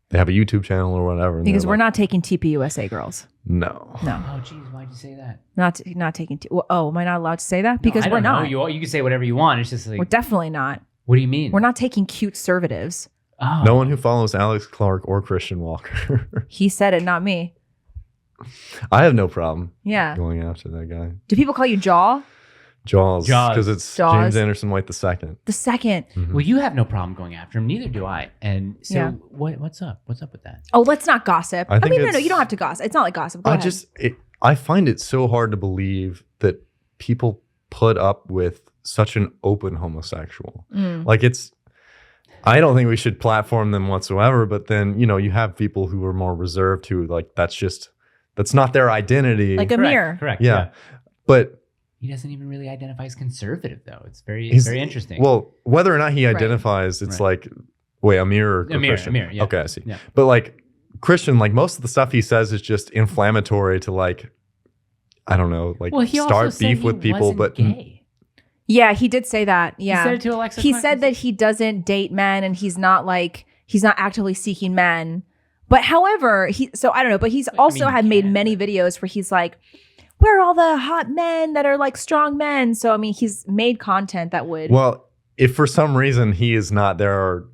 they have a YouTube channel or whatever. and Because they're we're like, not taking TPUSA girls. No. No, Oh, geez, why'd you say that? not taking. Oh, am I not allowed to say that? Because No, I we're don't know. not. You can say whatever you want. It's just like, We're definitely not. what do you mean? We're not taking cute conservatives. Oh. No one who follows Alex Clark or Christian Walker. He said it, not me. I have no problem Yeah. going after that guy. Do people call you Jaw? Jaws. Jaws. Because it's Jaws. James Anderson White II. The second. Well, you have no problem going after him. Neither do I. And so, Yeah. what's up? What's up with that? Oh, let's not gossip. I I think mean, no, it's- you don't have to gossip. It's not like gossip. Go ahead. I find it so hard to believe that people put up with such an open homosexual. Mm. Like I don't think we should platform them whatsoever, but then, you have people who are more reserved who like, that's not their identity. Like Amir. Correct. yeah. But He doesn't even really identify as conservative, though. It's very he's interesting. Well, whether or not he identifies, it's Right. like, wait, Amir or Christian? Amir, yeah. Okay, I see. Yeah. But like Christian, like most of the stuff he says is just inflammatory to like, I don't know, like well, he also start said beef he with people, wasn't but gay. Yeah, he did say that. Yeah. He said it to Alexa. He Clark. said that he doesn't date men and he's not actively seeking men. But however, so I don't know, but he's also you had made can, many videos where he's like, where are all the hot men that are like strong men? So I mean, he's made content that would well, if for some reason he is not, there are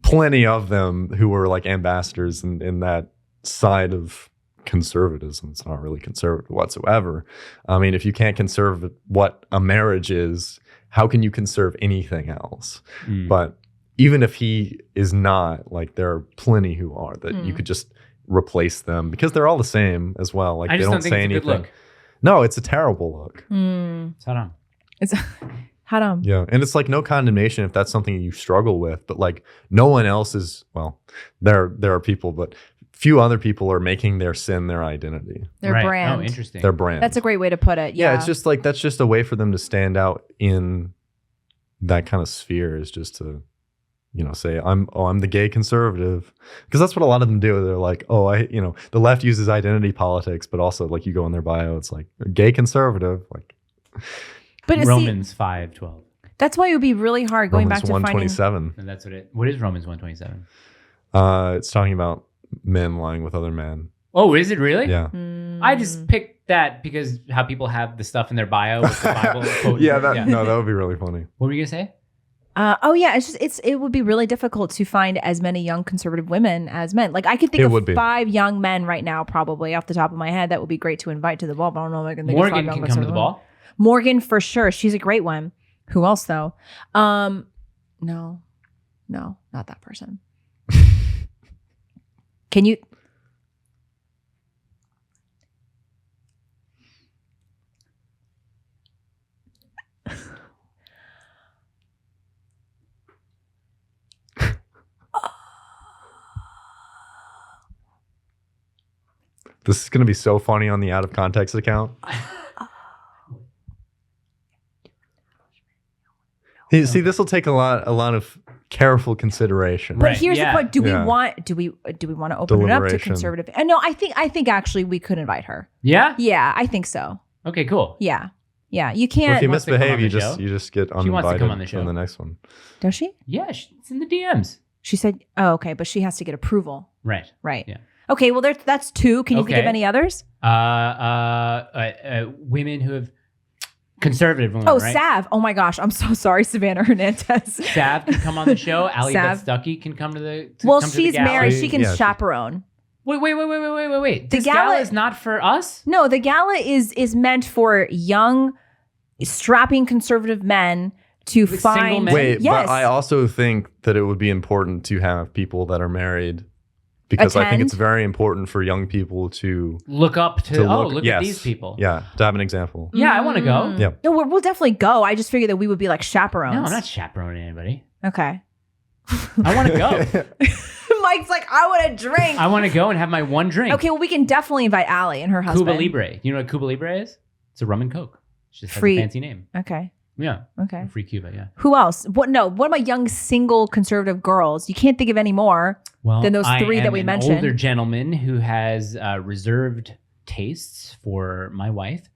plenty of them who are like ambassadors in that side of conservatism. It's not really conservative whatsoever. I mean, if you can't conserve what a marriage is, how can you conserve anything else? Mm. But even if he is not, like there are plenty who are that you could just replace them because they're all the same as well. Like I they just don't don't think say it's a anything. good look. No, it's a terrible look. It's haram. it's haram. Yeah. And it's like no condemnation if that's something you struggle with, but like no one else is, well, there are people, but few other people are making their sin their identity, Their Right. brand. Oh, interesting. their brand. That's a great way to put it. yeah. Yeah. It's just like, that's just a way for them to stand out in that kind of sphere is just to, say I'm the gay conservative, because that's what a lot of them do. They're like, the left uses identity politics, but also like you go in their bio, it's like gay conservative, like but see, Romans 5:12. that's why it would be really hard going Romans back to finding 127. And that's what is Romans 1:27? It's talking about men lying with other men. Oh, is it really? Yeah. Mm. I just picked that because how people have the stuff in their bio with the Bible quote. Yeah, no, that would be really funny. What were you gonna say? It would be really difficult to find as many young conservative women as men. Like I could think of 5 young men right now, probably off the top of my head, that would be great to invite to the ball. But I don't know if I can think of 5 Morgan young can come to conservative the women. ball. Morgan for sure. She's a great one. Who else though? No, not that person. Can you? This is going to be so funny on the out of context account. See, this will take a lot of careful consideration. But Right, here's yeah. the point: do we Yeah. want to open it up to Deliberation. conservative? No, I think actually we could invite her. Yeah. Yeah, I think so. Okay. Cool. Yeah. You Well, can't. if you wants to come misbehave, on you the just show. you just get She wants to uninvited come on the show. on the next one. Does she? Yeah. It's in the DMs. She said, "Oh, okay," but she has to get approval, Right. right? Yeah. Okay. Well, that's 2. Can you think of Okay. any others? Women who have conservative women. Oh, right? Sav. Oh my gosh, I'm so sorry, Savannah Hernandez. Sav can come on the show. Allie Sav. Beth Stuckey can come to the. Well, come to the she's gala. married. She can Yeah, she- chaperone. Wait. The This gala- gala is not for us. No, the gala is meant for young, strapping conservative men to With single find. men? Wait, yes. but I also think that it would be important to have people that are married because I think Attend? it's very important for young people to Look up to. Look yes, at these people. Yeah, to have an example. Yeah, I want to go. Yeah. No, we'll definitely go. I just figured that we would be like chaperones. No, I'm not chaperoning anybody. Okay. I want to go. Mike's like, I want to drink. I want to go and have my one drink. Okay, well, we can definitely invite Allie and her husband. Cuba Libre. You know what Cuba Libre is? It's a rum and coke. It just Free- has a fancy name. Okay. Yeah. Okay. Free Cuba. Yeah. Who else? What about young single conservative girls? You can't think of any more. Well, Than those 3 that we an mentioned. Older gentleman who has reserved tastes for my wife,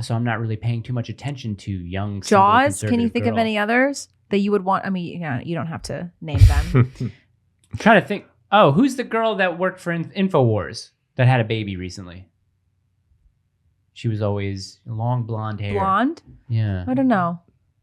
so I'm not really paying too much attention to young. single Jaws. Can you conservative think of girls. any others that you would want? I mean, yeah, you don't have to name them. I'm trying to think. Oh, who's the girl that worked for Infowars that had a baby recently? She was always long blonde hair. Blonde? Yeah. I don't know.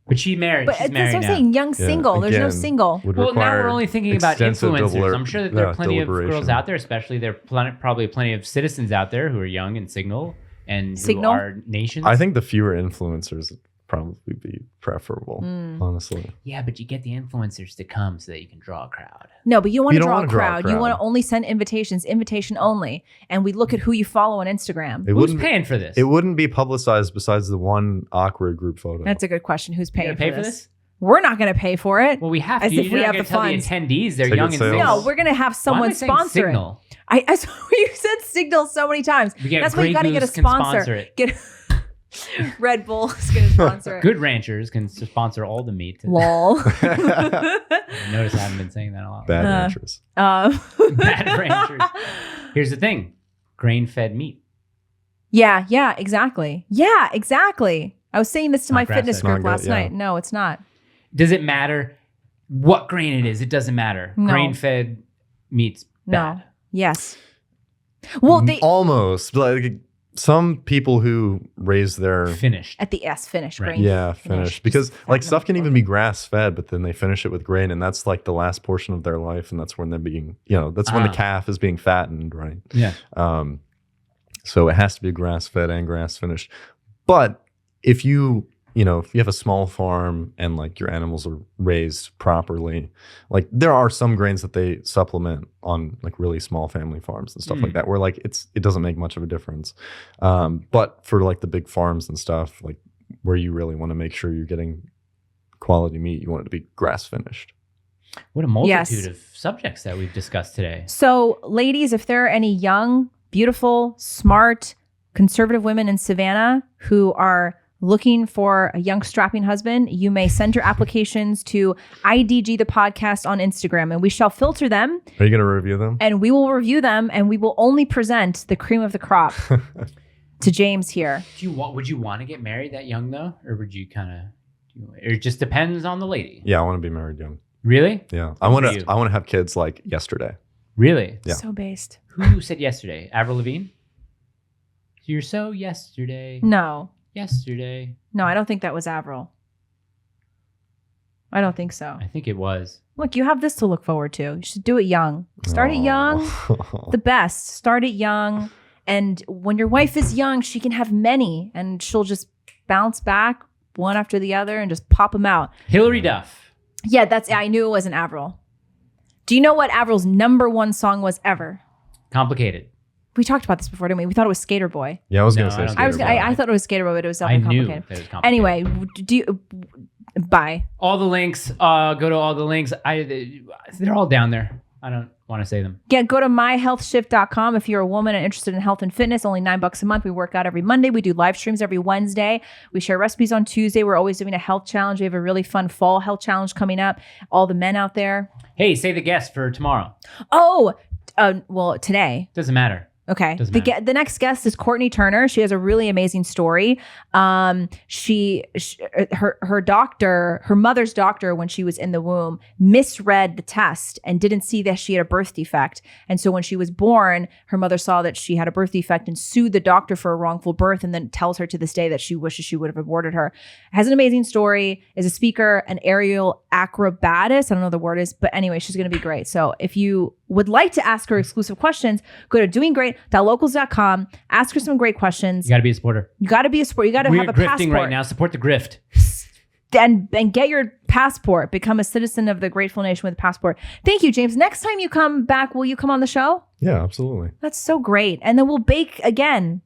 But she's married. But She's that's married what I'm now. saying. Young single. There's no again, single. would Well, now require we're only thinking about extensive influencers. I'm sure that there are plenty of girls deliberation. out there, especially there are probably plenty of citizens out there who are young and signal and Signal? who are nations. I think the fewer influencers would probably be preferable, Mm. honestly. Yeah, but you get the influencers to come so that you can draw a crowd. No, but you want You to don't draw a wanna draw a crowd. You crowd. want to only send invitations, invitation only. And we look at who you follow on Instagram. It Who's wouldn't paying for this? it wouldn't be publicized besides the one awkward group photo. That's a good question. Who's You paying gonna pay for this? We're not going to pay for it. Well, we have to. As if You're we not have gonna the tell funds. the attendees they're Ticket young and sales. single. No, we're going to have Why am I someone saying sponsor it. Signal? I you said Signal so many times. We get That's why you Grey got to get a Goose can sponsor. it. Get Red Bull is going to sponsor it. Good ranchers can sponsor all the meat. Lol. Notice I haven't been saying that a lot. Bad Uh, ranchers. Bad ranchers. Here's the thing: grain-fed meat. Yeah, exactly. Yeah, exactly. I was saying this to Not my fitness grass-fed. group Not last good, yeah. night. No, it's not. Does it matter what grain it is? It doesn't matter. No. Grain-fed meat's bad. No. Yes. Well, they Almost. Like some people who raise their Finished. at the S finish Right. grain. yeah, finished. Because like stuff can even be. be grass fed, but then they finish it with grain, and that's like the last portion of their life, and that's when they're being, that's when the Ah. calf is being fattened, right? Yeah. So it has to be grass fed and grass finished. But if you have a small farm and like your animals are raised properly, like there are some grains that they supplement on like really small family farms and stuff like that, where like it doesn't make much of a difference. But for like the big farms and stuff, like where you really want to make sure you're getting quality meat, you want it to be grass finished. What a multitude Yes. of subjects that we've discussed today. So, ladies, if there are any young, beautiful, smart, conservative women in Savannah who are looking for a young, strapping husband, you may send your applications to IDG the podcast on Instagram, and we shall filter them, Are you going to review them? and we will review them, and we will only present the cream of the crop to James here. Would you want to get married that young though, or would you kind of? It just depends on the lady. Yeah, I want to be married young. Really? Yeah, Good for you. I want to have kids like yesterday. Really? Yeah. So based. Who said yesterday? Avril Lavigne? You're so yesterday. No, Yesterday. no, I don't think that was Avril. I don't think so. I think it was. Look, you have this to look forward to. You should do it young. Start it young. The best. Start it young. And when your wife is young, she can have many and she'll just bounce back one after the other and just pop them out. Hillary Duff. Yeah, I knew it wasn't Avril. Do you know what Avril's #1 song was ever? Complicated. We talked about this before, didn't we? We thought it was Skater Boy. Yeah, I was No, gonna I say. don't Skater think Boy. I thought it was Skater Boy, but it was I definitely knew complicated. that it was complicated. Anyway, do you bye. All the links. Go to all the links. They're all down there. I don't want to say them. Yeah, go to myhealthshift.com if you're a woman and interested in health and fitness. Only $9 a month. We work out every Monday. We do live streams every Wednesday. We share recipes on Tuesday. We're always doing a health challenge. We have a really fun fall health challenge coming up. All the men out there. Hey, say the guest for tomorrow. Oh, well, today. Doesn't matter. Okay. Doesn't The next guest is Courtney Turner. She has a really amazing story. Her mother's doctor, when she was in the womb, misread the test and didn't see that she had a birth defect. And so when she was born, her mother saw that she had a birth defect and sued the doctor for a wrongful birth, and then tells her to this day that she wishes she would have aborted her. Has an amazing story, is a speaker, an aerial acrobatist. I don't know what the word is, but anyway, she's going to be great. So if you would like to ask her exclusive questions, go to doinggreat.locals.com. Ask her some great questions. You got to be a supporter. You got to be a sport. You got to We're have a grifting passport. right now. Support the grift. And get your passport. Become a citizen of the Grateful Nation with a passport. Thank you, James. Next time you come back, will you come on the show? Yeah, absolutely. That's so great. And then we'll bake again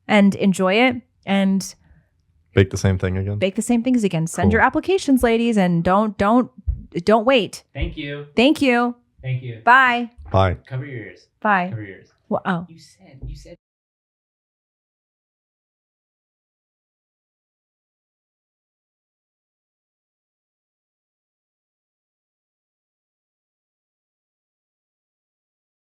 and enjoy it and Bake the same thing again. bake the same things again. Send Cool. your applications, ladies, and don't wait. Thank you. Thank you. Thank you. Bye. Bye. Cover your ears. Bye. Cover your ears. Well, oh. You said.